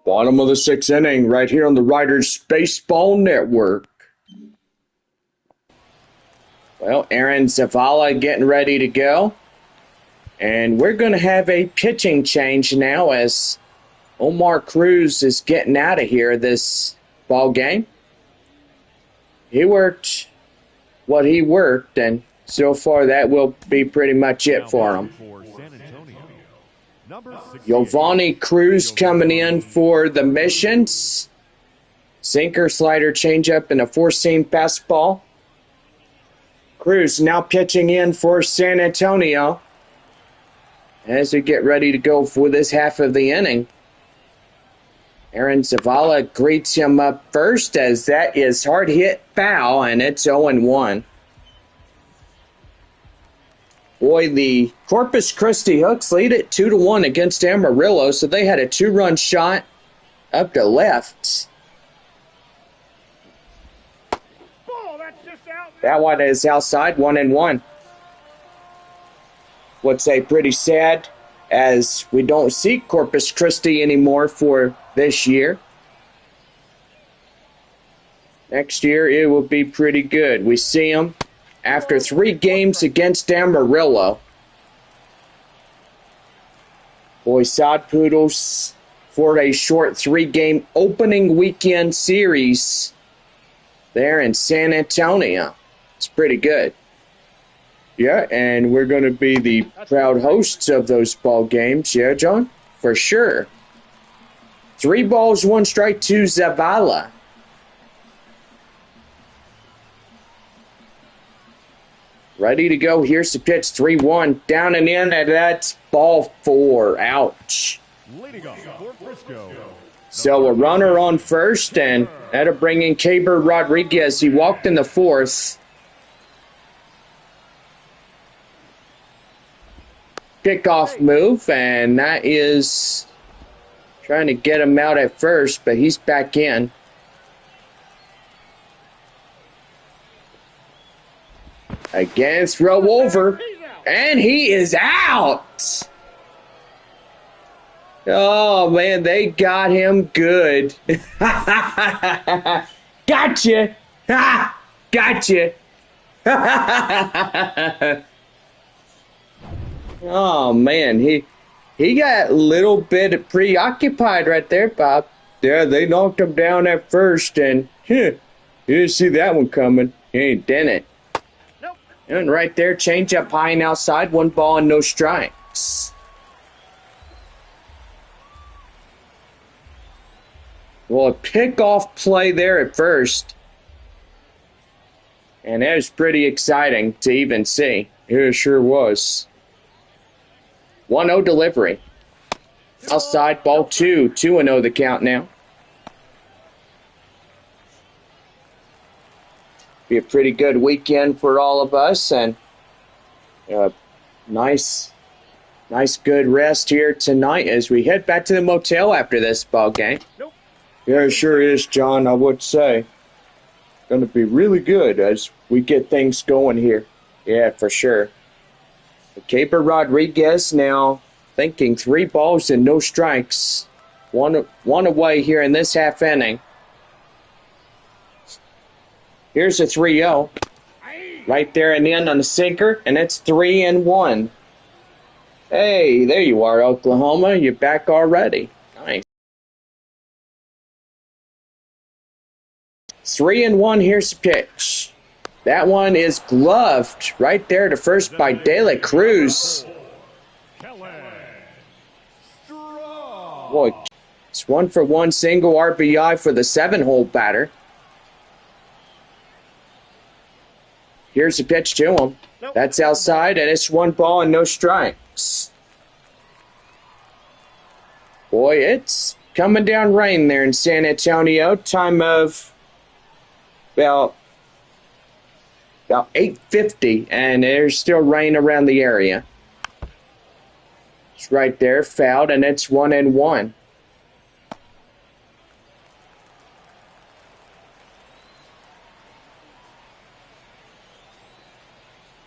S2: Bottom of the 6th inning right here on the Riders Baseball Network. Well, Aaron Zavala getting ready to go. And we're going to have a pitching change now as Omar Cruz is getting out of here this ball game. He worked what he worked, and so far that will be pretty much it for him. Giovanni Cruz coming in for the Missions. Sinker, slider, changeup, and a four-seam fastball. Cruz now pitching in for San Antonio as we get ready to go for this half of the inning. Aaron Zavala greets him up first as that is hard hit foul, and it's 0-1. Boy, the Corpus Christi Hooks lead it 2-1 against Amarillo, so they had a 2-run shot up to left.
S3: Ball, that's just out.
S2: That one is outside, 1-1. Would say pretty sad as we don't see Corpus Christi anymore for this year. Next year it will be pretty good. We see them after 3 games against Amarillo. Boy, Sod Poodles for a short 3-game opening weekend series there in San Antonio. It's pretty good. Yeah, and we're going to be the proud hosts of those ball games. Yeah, John? For sure. 3 balls, 1 strike to Zavala. Ready to go. Here's the pitch. 3-1. Down and in, and that's ball 4. Ouch.
S4: Leading off for Frisco.
S2: So a runner on first, and that'll bring in Caber Rodriguez. He walked in the 4th. Kickoff move, and that is trying to get him out at first, but he's back in. Again, throw over, and he is out. Oh, man, they got him good. Gotcha. Ha! Gotcha. Oh, man, he got a little bit preoccupied right there, Bob. Yeah, they knocked him down at first, and you didn't see that one coming. He didn't.
S3: Nope.
S1: And right there, change up high and outside, 1 ball and no strikes. Well, a pickoff play there at first. And that was pretty exciting to even see.
S2: It sure was.
S1: 1-0 delivery. Outside, ball 2. 2-0 the count now. Be a pretty good weekend for all of us, and nice good rest here tonight as we head back to the motel after this ball game.
S2: Yeah, it sure is, John, I would say. Going to be really good as we get things going here.
S1: Yeah, for sure. Caper Rodriguez now thinking 3 balls and no strikes. One away here in this half inning. Here's a 3-0. Right there and in on the sinker, and it's 3-1. Hey, there you are, Oklahoma. You're back already. Nice. 3-1, here's the pitch. That one is gloved right there to first by De La Cruz. Boy, it's 1-for-1 single RBI for the 7-hole batter. Here's the pitch to him. That's outside, and it's 1 ball and no strikes. Boy, it's coming down rain there in San Antonio. Time of about 8:50, and there's still rain around the area. It's right there, fouled, and it's 1-1.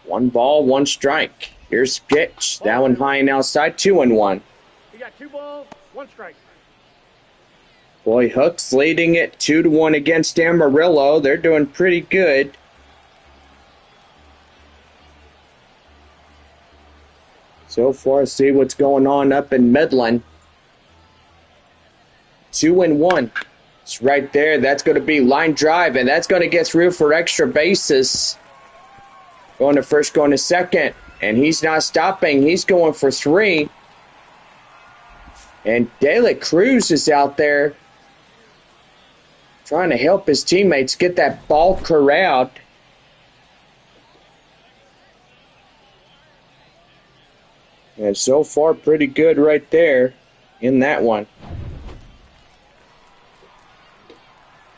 S1: One ball, 1 strike. Here's the pitch. That one high and outside, 2-1.
S3: You got 2 balls, 1 strike.
S1: Boy, Hooks leading it 2-1 against Amarillo. They're doing pretty good. So far, see what's going on up in Midland. 2-1. It's right there. That's going to be line drive, and that's going to get through for extra bases. Going to first, going to second, and he's not stopping. He's going for 3. And De La Cruz is out there trying to help his teammates get that ball corralled. And so far, pretty good right there in that one.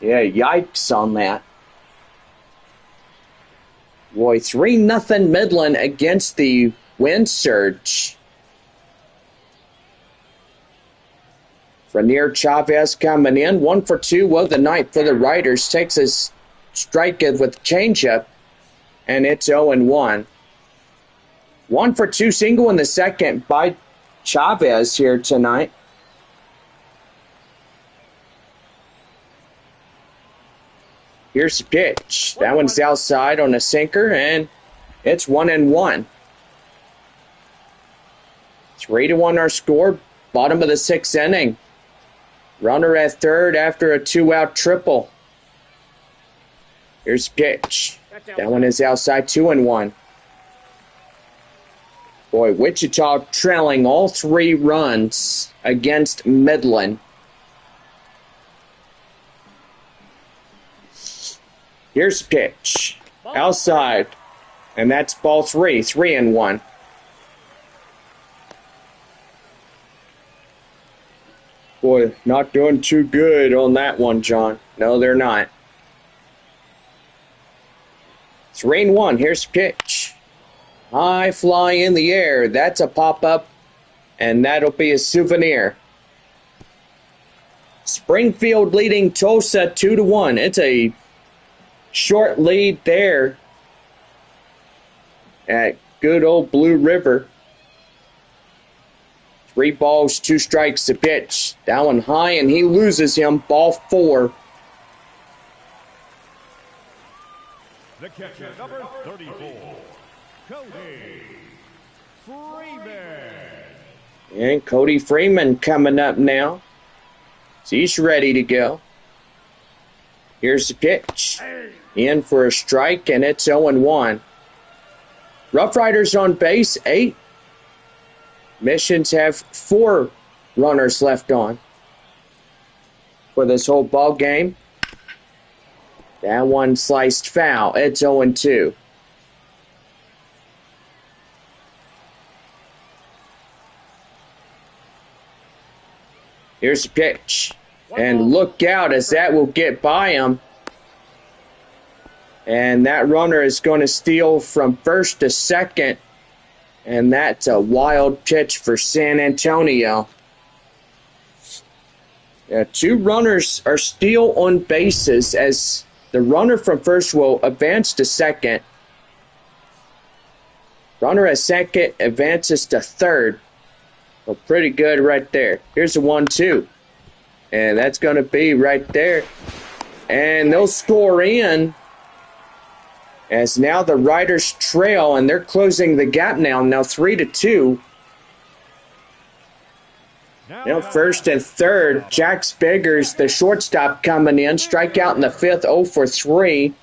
S1: Yeah, yikes on that. Boy, 3-0 Midland against the wind surge. Frenier Chavez coming in. 1-for-2 of the night for the Riders. Takes a strike with changeup, and it's 0-1. 1-for-2 single in the second by Chavez here tonight. Here's the pitch. That one's outside on a sinker, and it's 1-1. 3-1 our score. Bottom of the 6th inning. Runner at third after a 2-out triple. Here's the pitch. That one is outside, 2-1. Boy, Wichita trailing all 3 runs against Midland. Here's the pitch. Outside. And that's ball 3. 3-1. Boy, not doing too good on that one, John. No, they're not. 3-1. Here's the pitch. High fly in the air. That's a pop-up, and that'll be a souvenir. Springfield leading Tulsa 2-1. It's a short lead there at good old Blue River. 3 balls, 2 strikes to pitch. That one high, and he loses him. Ball 4.
S4: The catcher, number 34, Cody Freeman.
S1: And Cody Freeman coming up now. So he's ready to go. Here's the pitch. In for a strike, and it's 0-1. RoughRiders on base, 8. Missions have 4 runners left on for this whole ball game. That one sliced foul. It's 0-2. Here's the pitch. And look out as that will get by him. And that runner is going to steal from first to second. And that's a wild pitch for San Antonio. Yeah, 2 runners are still on bases as the runner from first will advance to second. Runner at second advances to third. Well, pretty good right there. Here's a 1-2. And that's going to be right there. And they'll score in as now the Riders trail, and they're closing the gap now 3-2. Now first and third, Jax Biggers, the shortstop, coming in. Strikeout in the 5th, 0 for 3.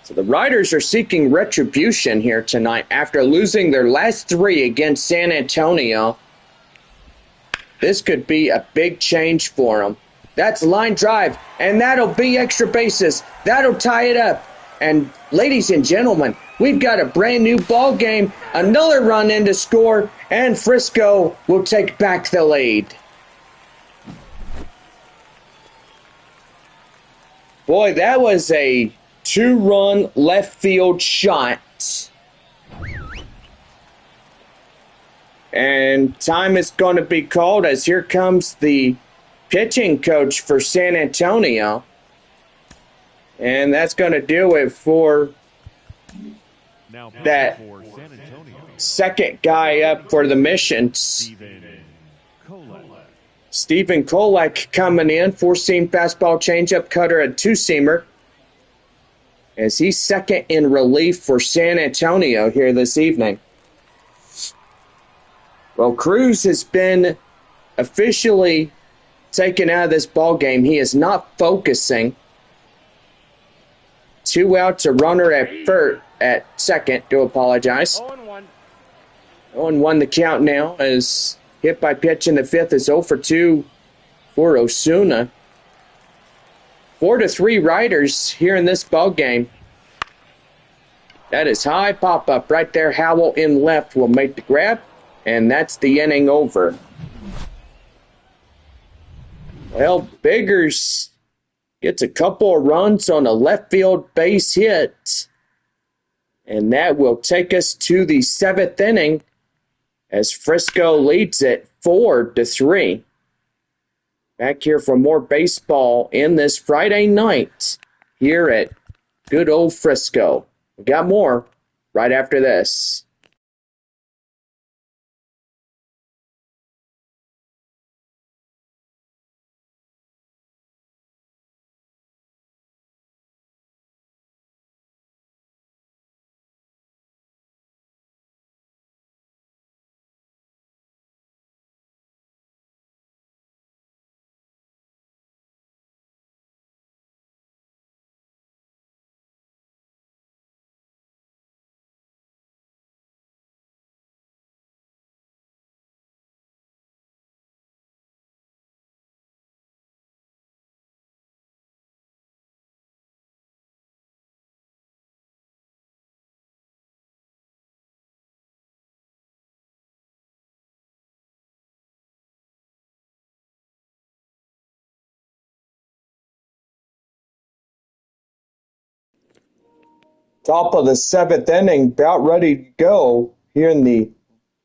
S1: So the Riders are seeking retribution here tonight after losing their last 3 against San Antonio. This could be a big change for them. That's line drive, and that'll be extra bases. That'll tie it up. And ladies and gentlemen, we've got a brand new ball game. Another run in to score, and Frisco will take back the lead. Boy, that was a 2-run left field shot. And time is going to be called as here comes the pitching coach for San Antonio. And that's going to do it for that second guy up for the Missions. Stephen Kolek coming in, 4-seam fastball, changeup, cutter, and 2-seamer. As he's second in relief for San Antonio here this evening. Well, Cruz has been officially taken out of this ball game. He is not focusing. 2 outs, a runner at second. Do apologize.
S3: 0-1.
S1: 0-1 the count now as hit by pitch in the 5th is 0 for 2 for Osuna. 4-3 Riders here in this ball game. That is high pop-up right there. Howell in left will make the grab, and that's the inning over. Well, Biggers gets a couple of runs on a left field base hit, and that will take us to the 7th inning as Frisco leads it 4-3. Back here for more baseball in this Friday night here at good old Frisco. We got more right after this. Top of the 7th inning, about ready to go here in the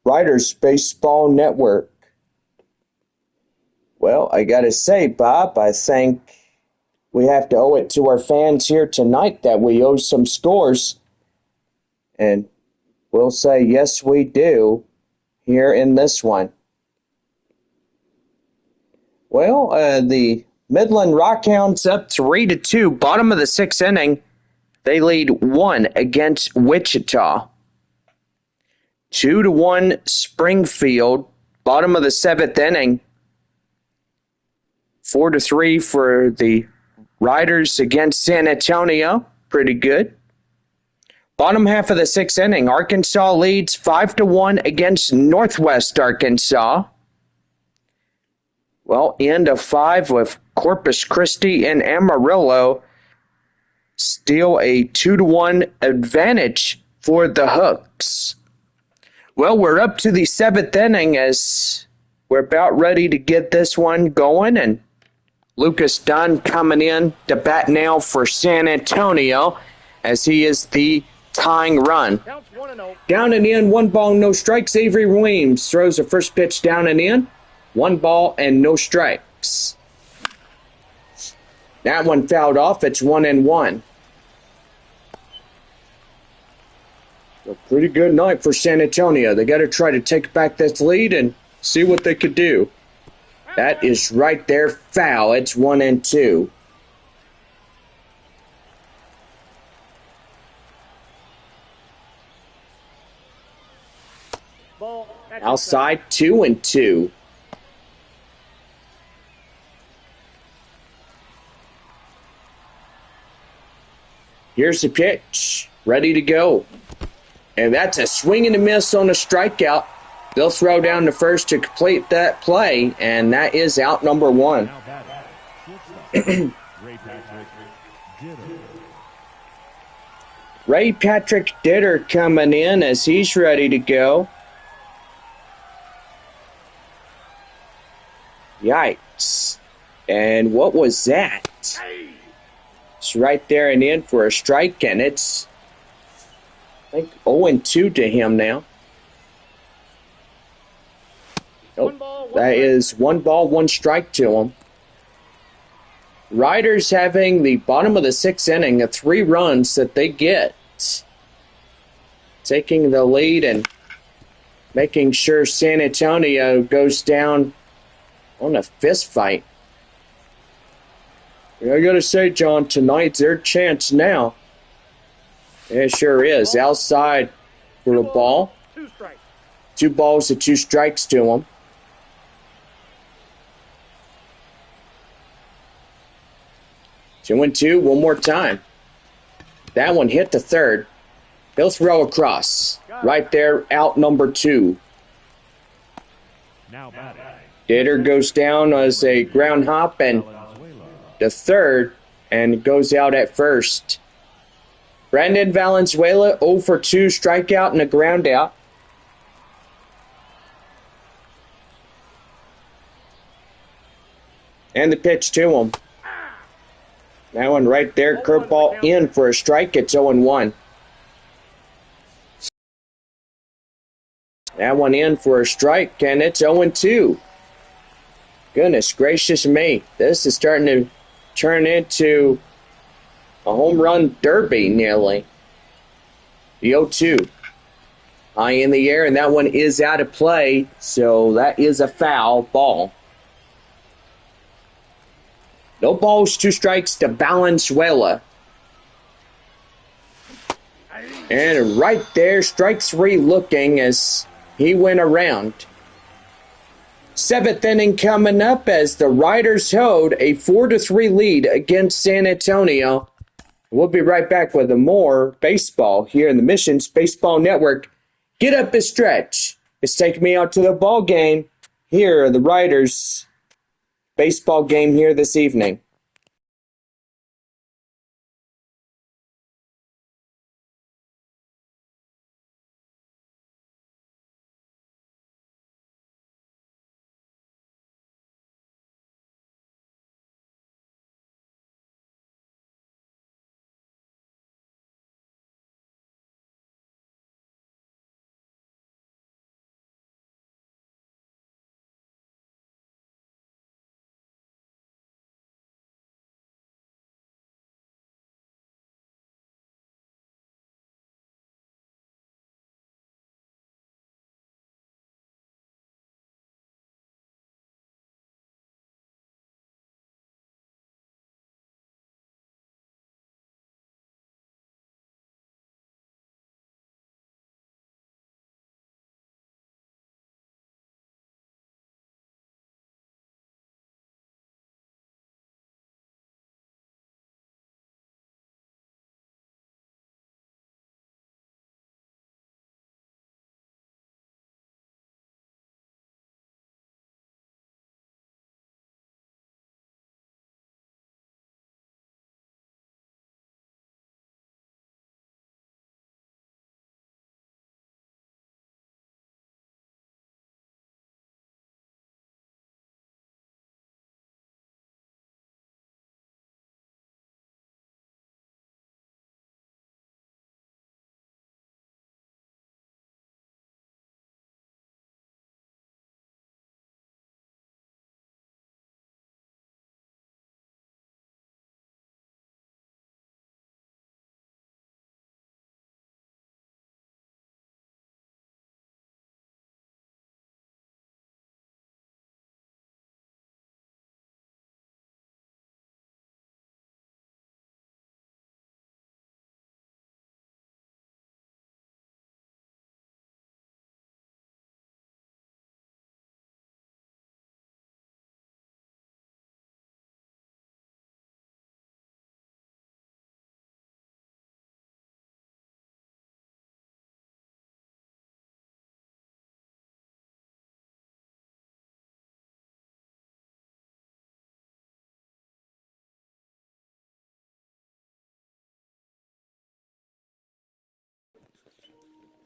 S1: Riders Baseball Network. Well, I got to say, Bob, I think we have to owe it to our fans here tonight that we owe some scores. And we'll say, yes, we do here in this one. Well, the Midland Rockhounds up 3-2, bottom of the 6th inning. They lead 1 against Wichita. 2-1 Springfield, bottom of the 7th inning. 4-3 for the Riders against San Antonio. Pretty good. Bottom half of the sixth inning, Arkansas leads 5-1 against Northwest Arkansas. Well, end of 5 with Corpus Christi and Amarillo. Still a 2-1 advantage for the Hooks. Well, we're up to the seventh inning as we're about ready to get this one going, and Lucas Dunn coming in to bat now for San Antonio as he is the tying run.
S3: Counts 1-0.
S1: Down and in, 1 ball, no strikes. Avery Williams throws the first pitch down and in. 1 ball and no strikes. That one fouled off. It's 1-1. A pretty good night for San Antonio. They got to try to take back this lead and see what they could do. That is right there, foul. It's 1-2.
S3: Ball. That's
S1: Outside, 2-2. Here's the pitch. Ready to go. And that's a swing and a miss on a strikeout. They'll throw down the first to complete that play, and that is out number 1.
S4: Now batting, shortstop,
S1: Ray Patrick Ditter coming in as he's ready to go. Yikes. And what was that? It's right there and in for a strike, and it's, I think, 0-2 to him now.
S3: One ball, one
S1: That
S3: strike.
S1: is 1 ball, 1 strike to him. Riders having the bottom of the 6th inning of 3 runs that they get. Taking the lead and making sure San Antonio goes down on a fist fight. I gotta say, John, tonight's their chance now. It sure is. Outside for a ball.
S3: 2 strikes.
S1: 2 balls and 2 strikes to him. Two and two, one more time. That one hit the third. He'll throw across. Right there, out number 2.
S4: now batting,
S1: Ditter goes down as a ground hop and
S4: Valenzuela.
S1: the third and goes out at first. Brandon Valenzuela 0 for 2, strikeout and a ground out. And the pitch to him. That one right there, curveball in for a strike. It's 0-1. That one in for a strike, and it's 0-2. Goodness gracious me. This is starting to turn into a home run derby nearly. The 0-2. High in the air, and that one is out of play, so that is a foul ball. No balls, 2 strikes to Valenzuela. And right there, strike 3 looking as he went around. 7th inning coming up as the Riders hold a 4-3 lead against San Antonio. We'll be right back with more baseball here in the Missions Baseball Network. Get up and stretch. It's taking me out to the ball game. Here are the Riders baseball game here this evening.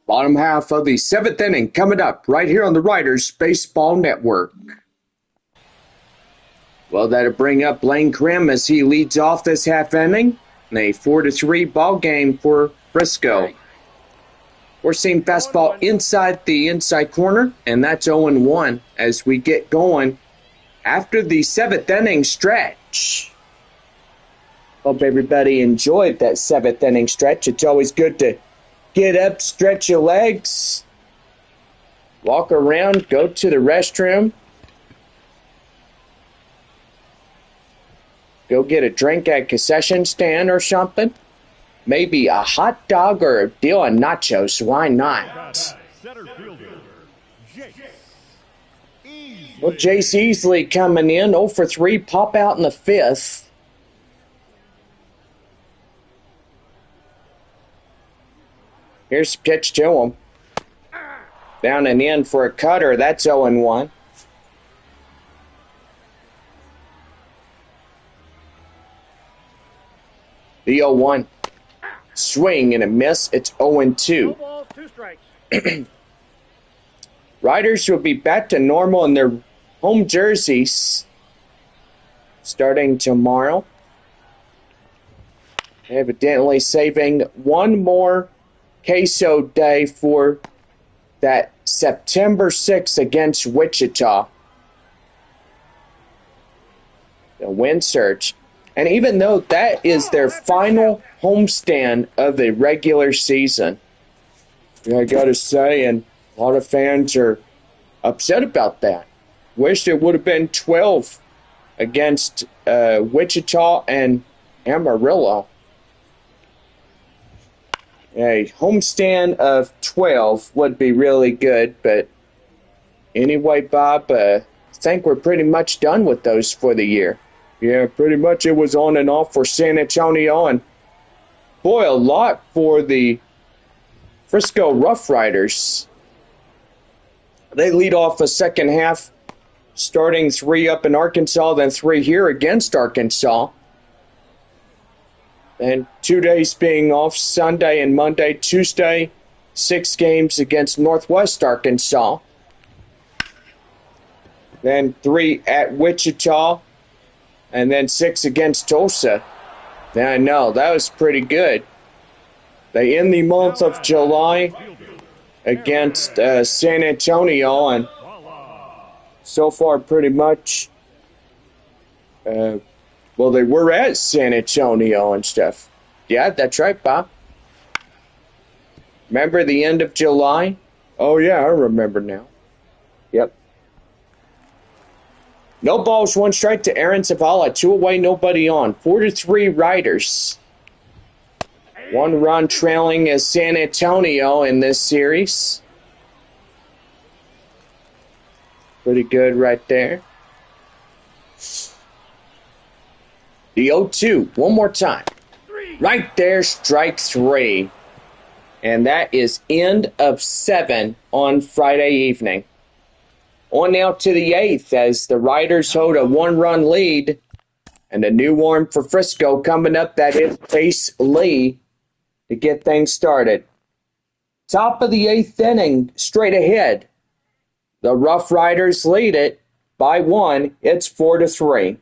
S1: Bottom half of the seventh inning coming up right here on the Riders Baseball Network. Well, that'll bring up Blaine Krim as he leads off this half inning in a 4-3 ball game for Frisco. We're seeing fastball inside the inside corner, and that's 0-1 as we get going after the seventh inning stretch. Hope everybody enjoyed that seventh inning stretch. It's always good to get up, stretch your legs, walk around, go to the restroom, go get a drink at a concession stand or something. Maybe a hot dog or a deal of nachos. Why not?
S4: Center fielder, Jace.
S1: Well, Jace Easley coming in, 0 for 3, pop out in the fifth. Here's the pitch to him. Down and in for a cutter. That's 0-1. The 0-1. Swing and a miss. It's 0-2.
S3: No balls, 2 strikes.
S1: Riders will be back to normal in their home jerseys starting tomorrow. Evidently saving one more queso day for that September 6th against Wichita. The wind surge. And even though that is their final homestand of the regular season, I gotta say, and a lot of fans are upset about that. Wish it would have been 12 against Wichita and Amarillo. A homestand of 12 would be really good, but anyway, Bob, I think we're pretty much done with those for the year. Yeah, pretty much it was on and off for San Antonio, and boy, a lot for the Frisco RoughRiders. They lead off the second half, starting 3 up in Arkansas, then 3 here against Arkansas. And 2 days being off, Sunday and Monday. Tuesday, 6 games against Northwest Arkansas. Then 3 at Wichita, and then 6 against Tulsa. I know, that was pretty good. They end the month of July against San Antonio, and so far pretty much, well, they were at San Antonio and stuff. Yeah, that's right, Bob. Remember the end of July? Oh, yeah, I remember now. Yep. No balls, 1 strike to Aaron Zavala. 2 away, nobody on. 4-3 Riders. 1 run trailing as San Antonio in this series. Pretty good right there. The 0-2, one more time. Right there, strike 3. And that is end of 7 on Friday evening. On now to the 8th as the Riders hold a 1-run lead. And a new arm for Frisco coming up. That is Chase Lee to get things started. Top of the 8th inning, straight ahead. The RoughRiders lead it by 1. It's 4-3.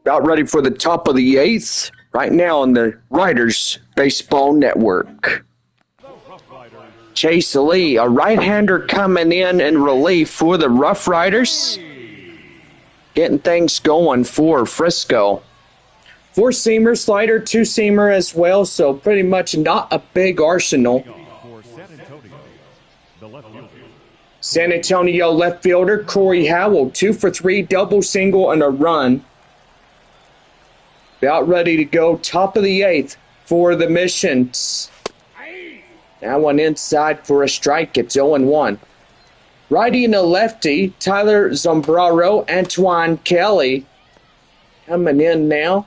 S1: About ready for the top of the eighth, right now on the Riders Baseball Network. Chase Lee, a right-hander coming in relief for the RoughRiders. Getting things going for Frisco. Four-seamer, slider, two-seamer as well, so pretty much not a big arsenal.
S4: For San Antonio, the left fielder.
S1: San Antonio left fielder Corey Howell, 2 for 3, double, single, and a run. About ready to go, top of the eighth for the Missions. That one inside for a strike. It's 0-1. Righty and a lefty, Tyler Zombraro, Antoine Kelly coming in now.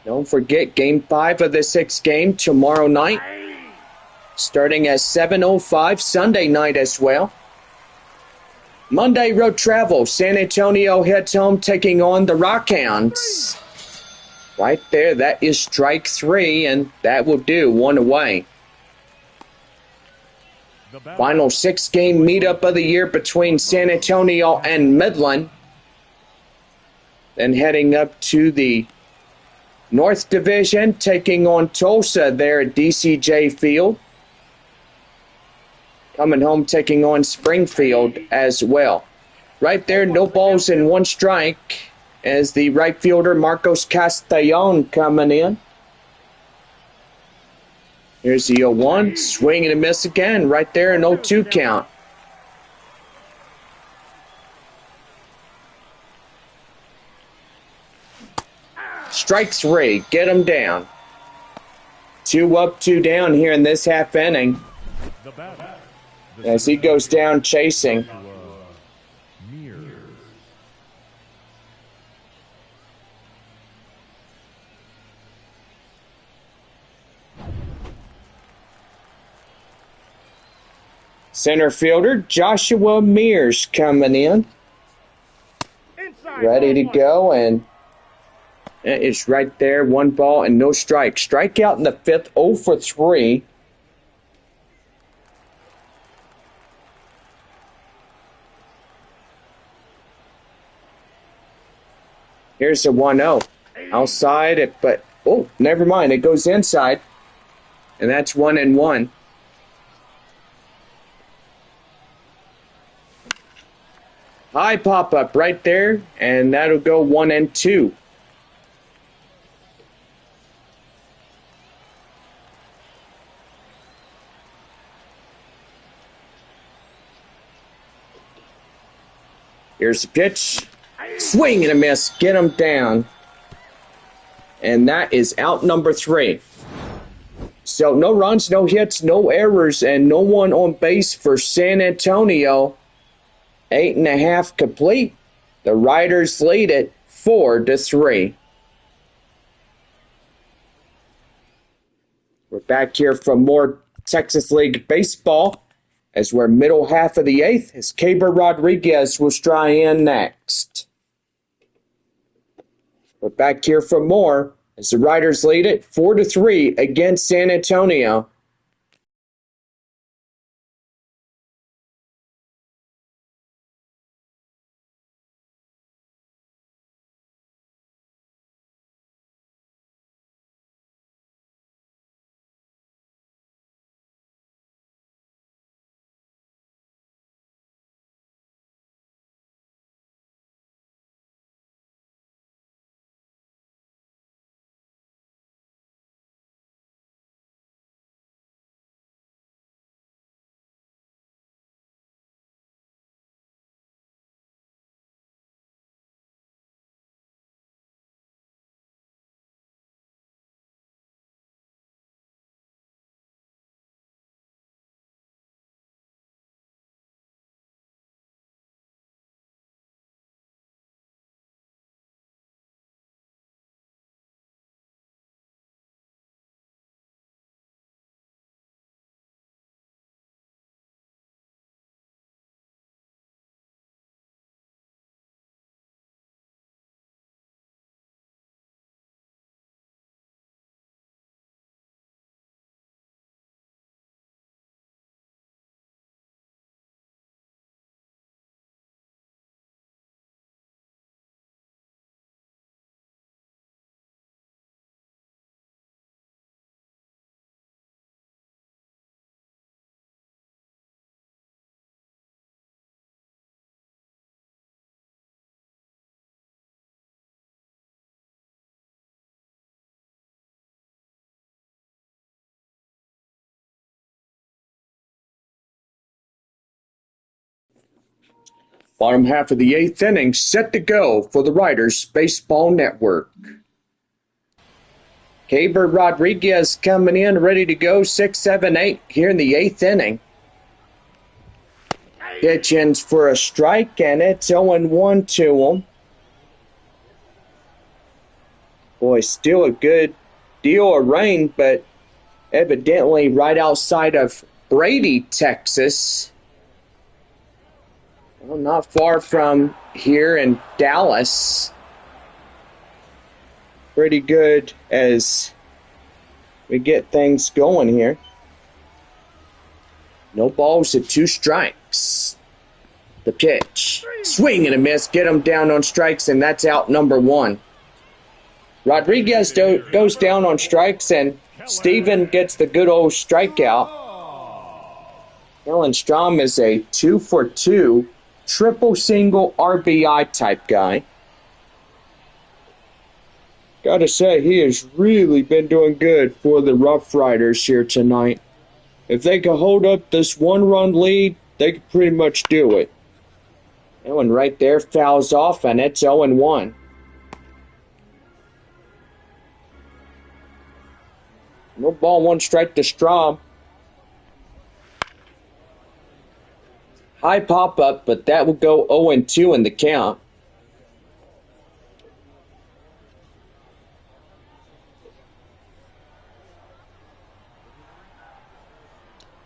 S1: Don't forget, Game 5 of the 6th game tomorrow night. Starting at 7:05 Sunday night as well. Monday road travel. San Antonio heads home taking on the Rockhounds. Right there, that is strike 3, and that will do. 1 away. Final 6-game meetup of the year between San Antonio and Midland. Then heading up to the North Division, taking on Tulsa there at DCJ Field. Coming home, taking on Springfield as well. Right there, no balls and 1 strike as the right fielder Marcos Castellon coming in. Here's the 0-1, swing and a miss again. Right there, an 0-2 count. Strike 3, get him down. 2 up, 2 down here in this half inning. As he goes down chasing. Center fielder Joshua Mears coming in. Ready to go, and it's right there. 1 ball and no strike. Strikeout in the 5th, 0 for 3. Here's the 1-0. Outside it, but oh, never mind. It goes inside. And that's 1-1. High pop-up right there, and that'll go 1-2. Here's the pitch. Swing and a miss. Get him down. And that is out number 3. So no runs, no hits, no errors, and no one on base for San Antonio. 8.5 complete. The Riders lead it 4-3. We're back here for more Texas League baseball as we're middle half of the 8th as Caber Rodriguez will try in next. We're back here for more as the Riders lead it 4-3 against San Antonio. Bottom half of the 8th inning set to go for the Riders Baseball Network. Caber Rodriguez coming in, ready to go, 6, 7, 8 here in the 8th inning. Pitch ins for a strike, and it's 0-1 to him. Boy, still a good deal of rain, but evidently right outside of Brady, Texas. Well, not far from here in Dallas. Pretty good as we get things going here. No balls and 2 strikes. The pitch. Swing and a miss. Get him down on strikes, and that's out number 1. Rodriguez goes down on strikes, and Steven gets the good old strikeout. Kellen Strom is a 2-for-2 triple single RBI type guy. Gotta say, he has really been doing good for the RoughRiders here tonight. If they could hold up this 1-run lead, they could pretty much do it. That one right there fouls off, and it's 0-1. No ball, 1 strike to Strom. High pop-up, but that will go 0-2 in the count.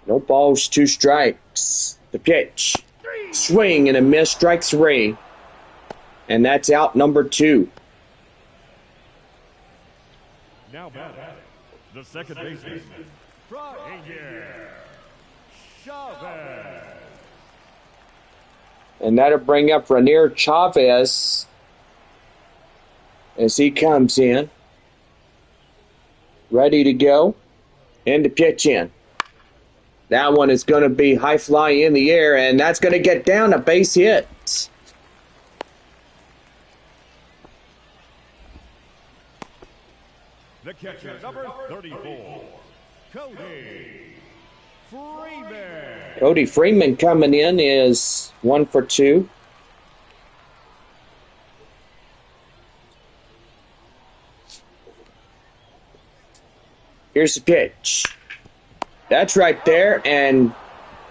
S1: No balls, 2 strikes. The pitch. Swing and a miss, strike 3. And that's out number 2.
S4: Now batting, the second baseman, Chavez.
S1: And that'll bring up Rainier Chavez as he comes in. Ready to go. And to pitch in. That one is going to be high fly in the air, and that's going to get down, a base hit.
S4: The catcher, number 34, Cody Freeman.
S1: Cody Freeman coming in is 1 for 2. Here's the pitch. That's right there, and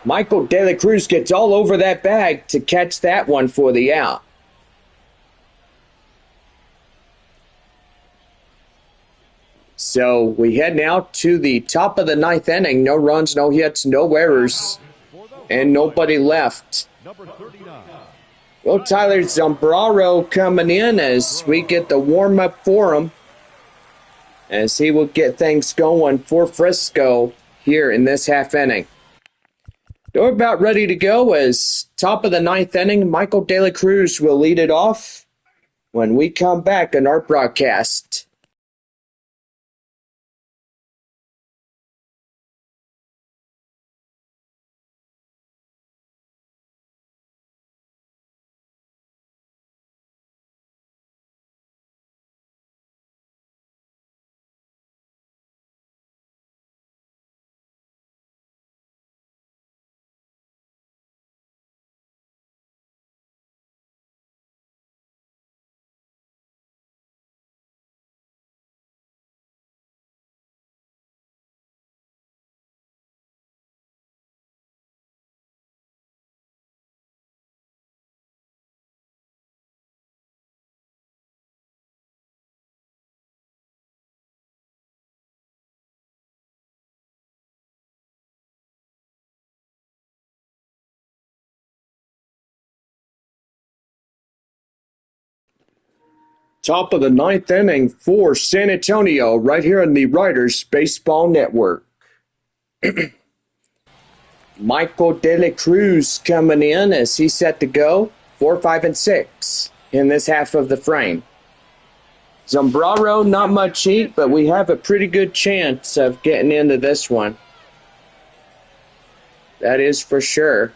S1: Michael De La Cruz gets all over that bag to catch that one for the out. So we head now to the top of the 9th inning. No runs, no hits, no errors, and nobody left.
S4: Number 39.
S1: Well, Tyler Zambrano coming in as we get the warm-up for him, as he will get things going for Frisco here in this half inning. We're about ready to go as top of the 9th inning. Michael De La Cruz will lead it off when we come back in our broadcast. Top of the 9th inning for San Antonio, right here on the RoughRiders Baseball Network. Michael De La Cruz coming in as he's set to go. 4, 5, and 6 in this half of the frame. Zambrano, not much heat, but we have a pretty good chance of getting into this one. That is for sure.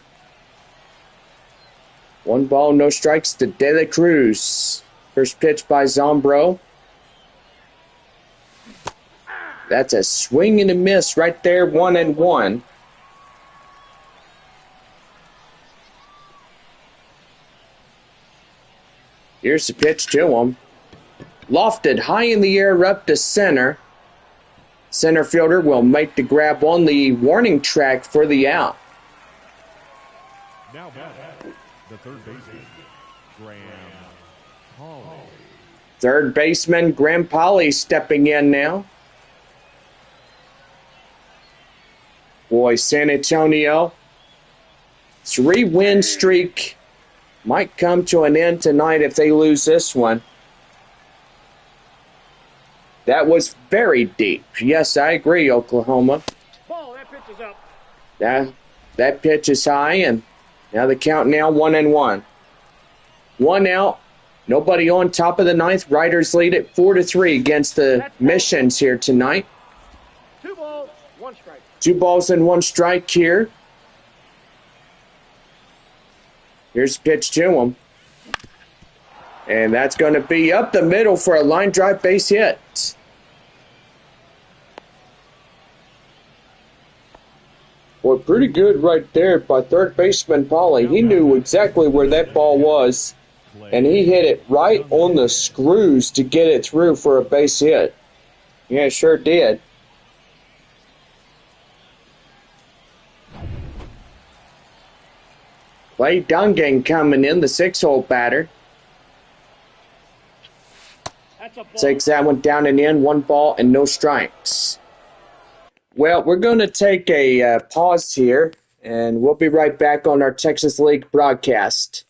S1: 1 ball, no strikes to De La Cruz. First pitch by Zombro. That's a swing and a miss right there, 1-1. Here's the pitch to him. Lofted high in the air up to center. Center fielder will make the grab on the warning track for the out.
S4: Now batting, the third baseman, Graham Hall.
S1: Third baseman Graham Polly stepping in now. Boy, San Antonio, 3-win streak might come to an end tonight if they lose this one. That was very deep. Yes, I agree, Oklahoma.
S3: Ball, that pitch is up.
S1: That pitch is high, and now the count now 1-1. 1 out. Nobody on top of the ninth. Riders lead it 4-3 against the Missions here tonight.
S3: 2 balls, 1 strike.
S1: 2 balls and 1 strike here. Here's the pitch to him. And that's going to be up the middle for a line drive base hit. Boy, pretty good right there by third baseman Polly. He knew exactly where that ball was, and he hit it right on the screws to get it through for a base hit. Yeah, sure did. Clay Dungan coming in, the 6-hole batter.
S3: That's a ball.
S1: Takes that one down and in, 1 ball and no strikes. Well, we're going to take a pause here, and we'll be right back on our Texas League broadcast.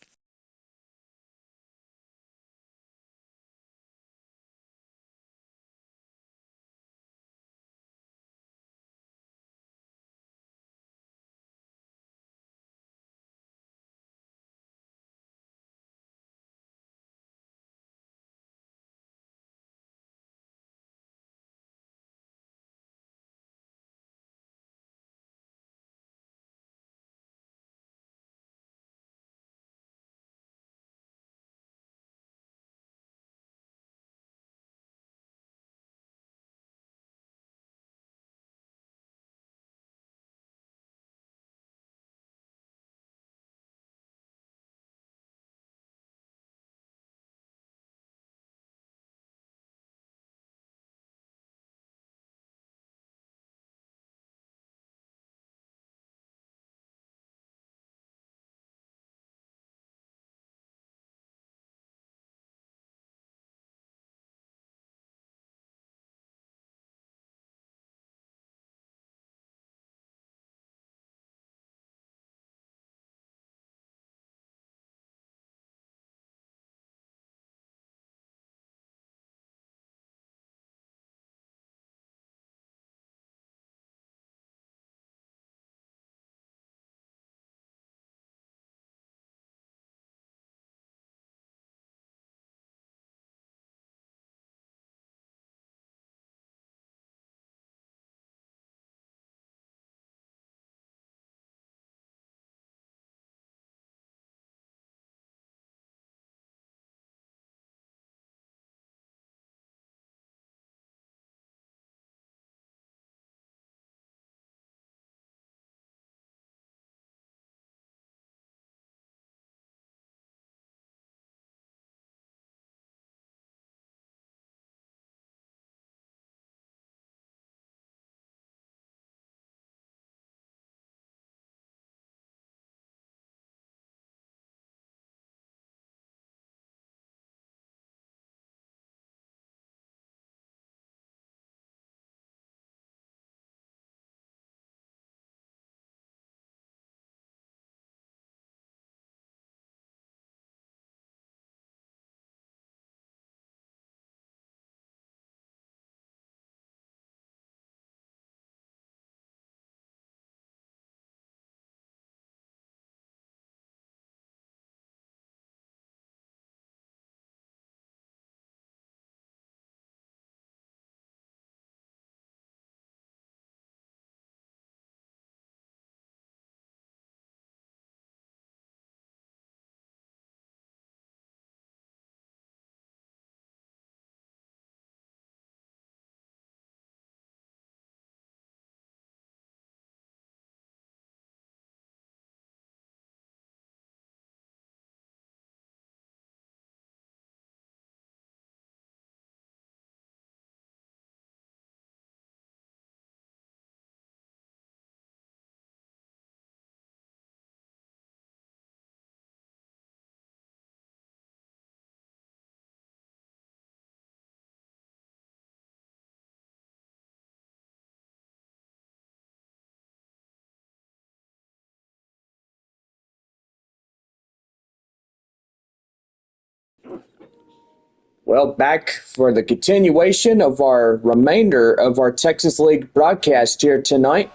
S1: Well, back for the continuation of our remainder of our Texas League broadcast here tonight.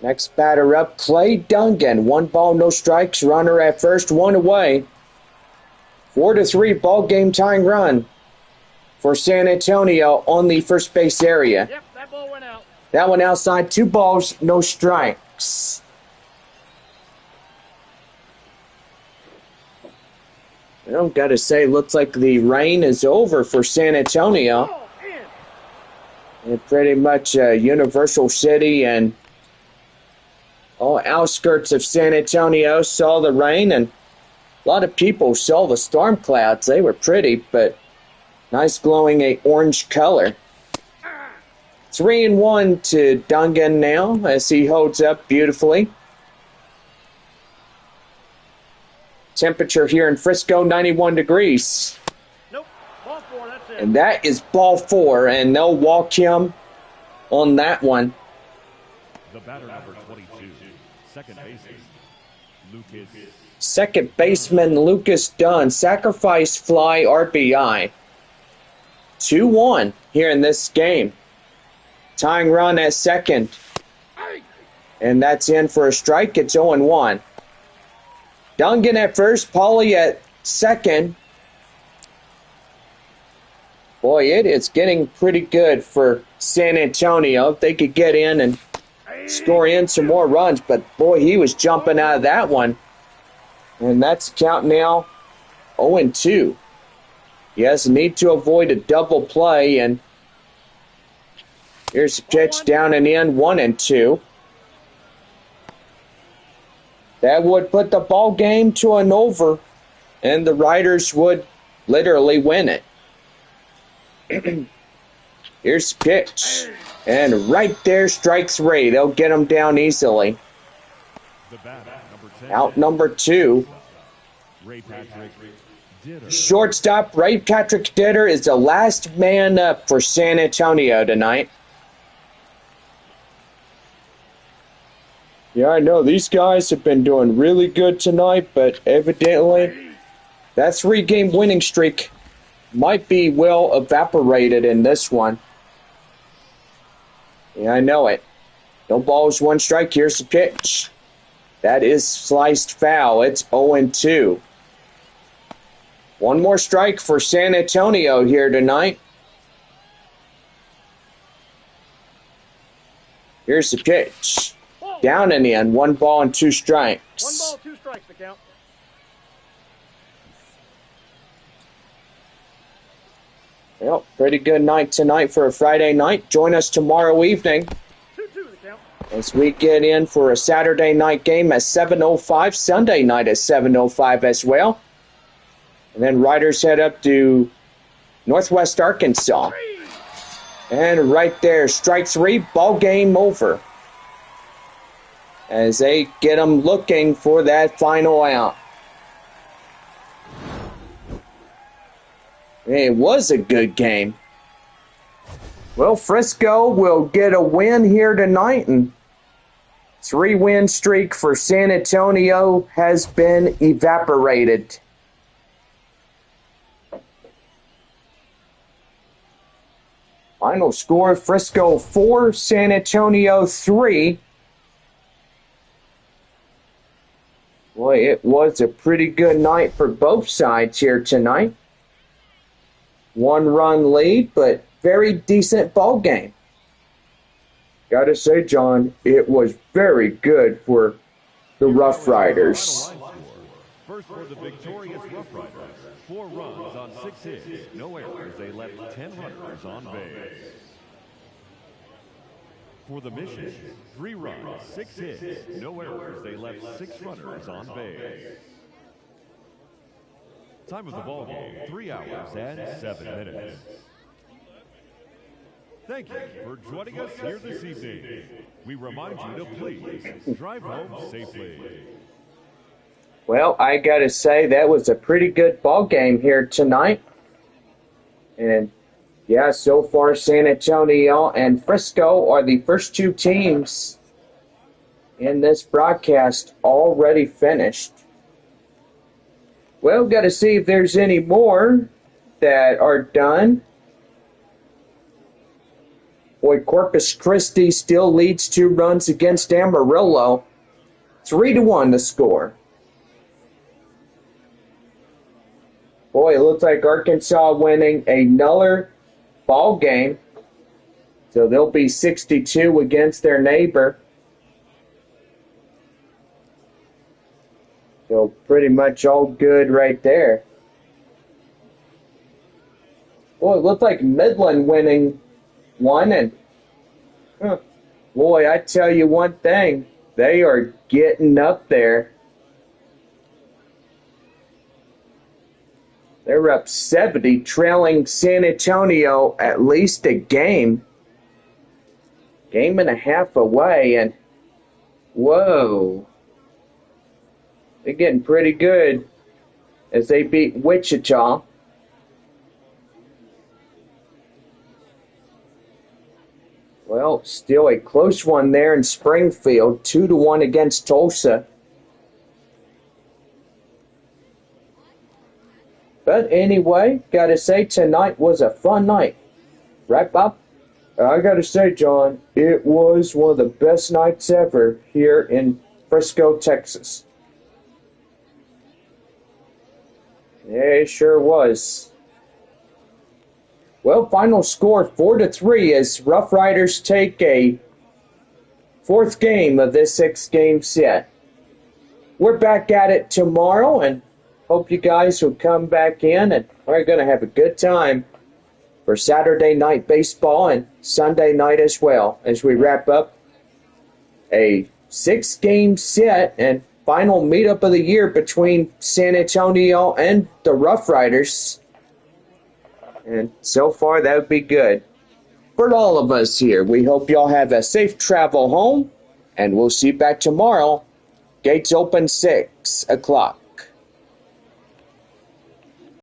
S1: Next batter up, Clay Dungan. 1 ball, no strikes. Runner at first, 1 away. 4-3 ball game tying run for San Antonio on the first base area.
S3: Yep, that ball went out.
S1: That one outside, 2 balls, no strikes. Well, gotta say, looks like the rain is over for San Antonio.
S3: Ball in.
S1: It's pretty much a universal city, and all outskirts of San Antonio saw the rain, and a lot of people saw the storm clouds. They were pretty, but nice glowing orange color. 3-1 to Dungan now as he holds up beautifully. Temperature here in Frisco, 91 degrees.
S3: Nope, ball 4, that's it.
S1: And that is ball 4, and they'll walk him on that one.
S4: The batter number 22, second baseman, Lucas.
S1: Second baseman Lucas Dunn, sacrifice fly RBI. 2-1 here in this game. Tying run at second. And that's in for a strike. It's 0-1. Dungan at first, Pauly at second. Boy, it is getting pretty good for San Antonio. If they could get in and score in some more runs. But, boy, he was jumping out of that one. And that's count now 0-2. Yes, need to avoid a double play. And here's a pitch down and in, 1-2. That would put the ball game to an over, and the Riders would literally win it. Here's the pitch. And right there, strike 3. They'll get him down easily.
S4: The batter number 10,
S1: Out number 2.
S4: Ray Patrick Ditter.
S1: Shortstop Ray Patrick Ditter is the last man up for San Antonio tonight. Yeah, I know these guys have been doing really good tonight, but evidently that 3-game winning streak might be well evaporated in this one. Yeah, I know it. No balls, 1 strike. Here's the pitch. That is sliced foul. It's 0-2. 1 more strike for San Antonio here tonight. Here's the pitch. Down and in. 1 ball and 2 strikes.
S3: 1 ball, 2 strikes to count.
S1: Well, pretty good night tonight for a Friday night. Join us tomorrow evening
S3: 2-2 to count.
S1: as we get in for a Saturday night game at 7:05, Sunday night at 7:05 as well. And then Riders head up to Northwest Arkansas. And right there, strike 3, ball game over. As they get them looking for that final out. It was a good game. Well, Frisco will get a win here tonight, and 3-win streak for San Antonio has been evaporated. Final score, Frisco 4, San Antonio 3. Boy, it was a pretty good night for both sides here tonight. 1-run lead, but very decent ball game. Gotta say, John, it was very good for the RoughRiders.
S4: First for the victorious RoughRiders. 4 runs on 6 hits, no errors. They left 10 runners on base. For the Mission, 3 runs, 6 hits, no errors. They left 6 runners on base. Time of the ball game, 3 hours and 7 minutes. Thank you for joining us here this evening. We remind you to please drive home safely.
S1: Well, I gotta say that was a pretty good ball game here tonight. And yeah, so far San Antonio and Frisco are the first 2 teams in this broadcast already finished. Well, got to see if there's any more that are done. Boy, Corpus Christi still leads 2 runs against Amarillo. 3-1 the score. Boy, it looks like Arkansas winning another ball game. So they'll be 62 against their neighbor. So pretty much all good right there. Boy, it looked like Midland winning one. And boy, I tell you one thing. They are getting up there. They're up 70, trailing San Antonio at least a game. Game and a half away, and whoa. They're getting pretty good as they beat Wichita. Well, still a close one there in Springfield, 2-1 against Tulsa. But anyway, gotta say, tonight was a fun night. Right, Bob?
S2: I gotta say, John, it was one of the best nights ever here in Frisco, Texas.
S1: Yeah, it sure was. Well, final score 4-3 as RoughRiders take a 4th game of this 6-game set. We're back at it tomorrow, and hope you guys will come back in, and we're going to have a good time for Saturday night baseball and Sunday night as well as we wrap up a 6-game set and final meetup of the year between San Antonio and the RoughRiders. And so far, that would be good. For all of us here, we hope y'all have a safe travel home, and we'll see you back tomorrow. Gates open 6 o'clock.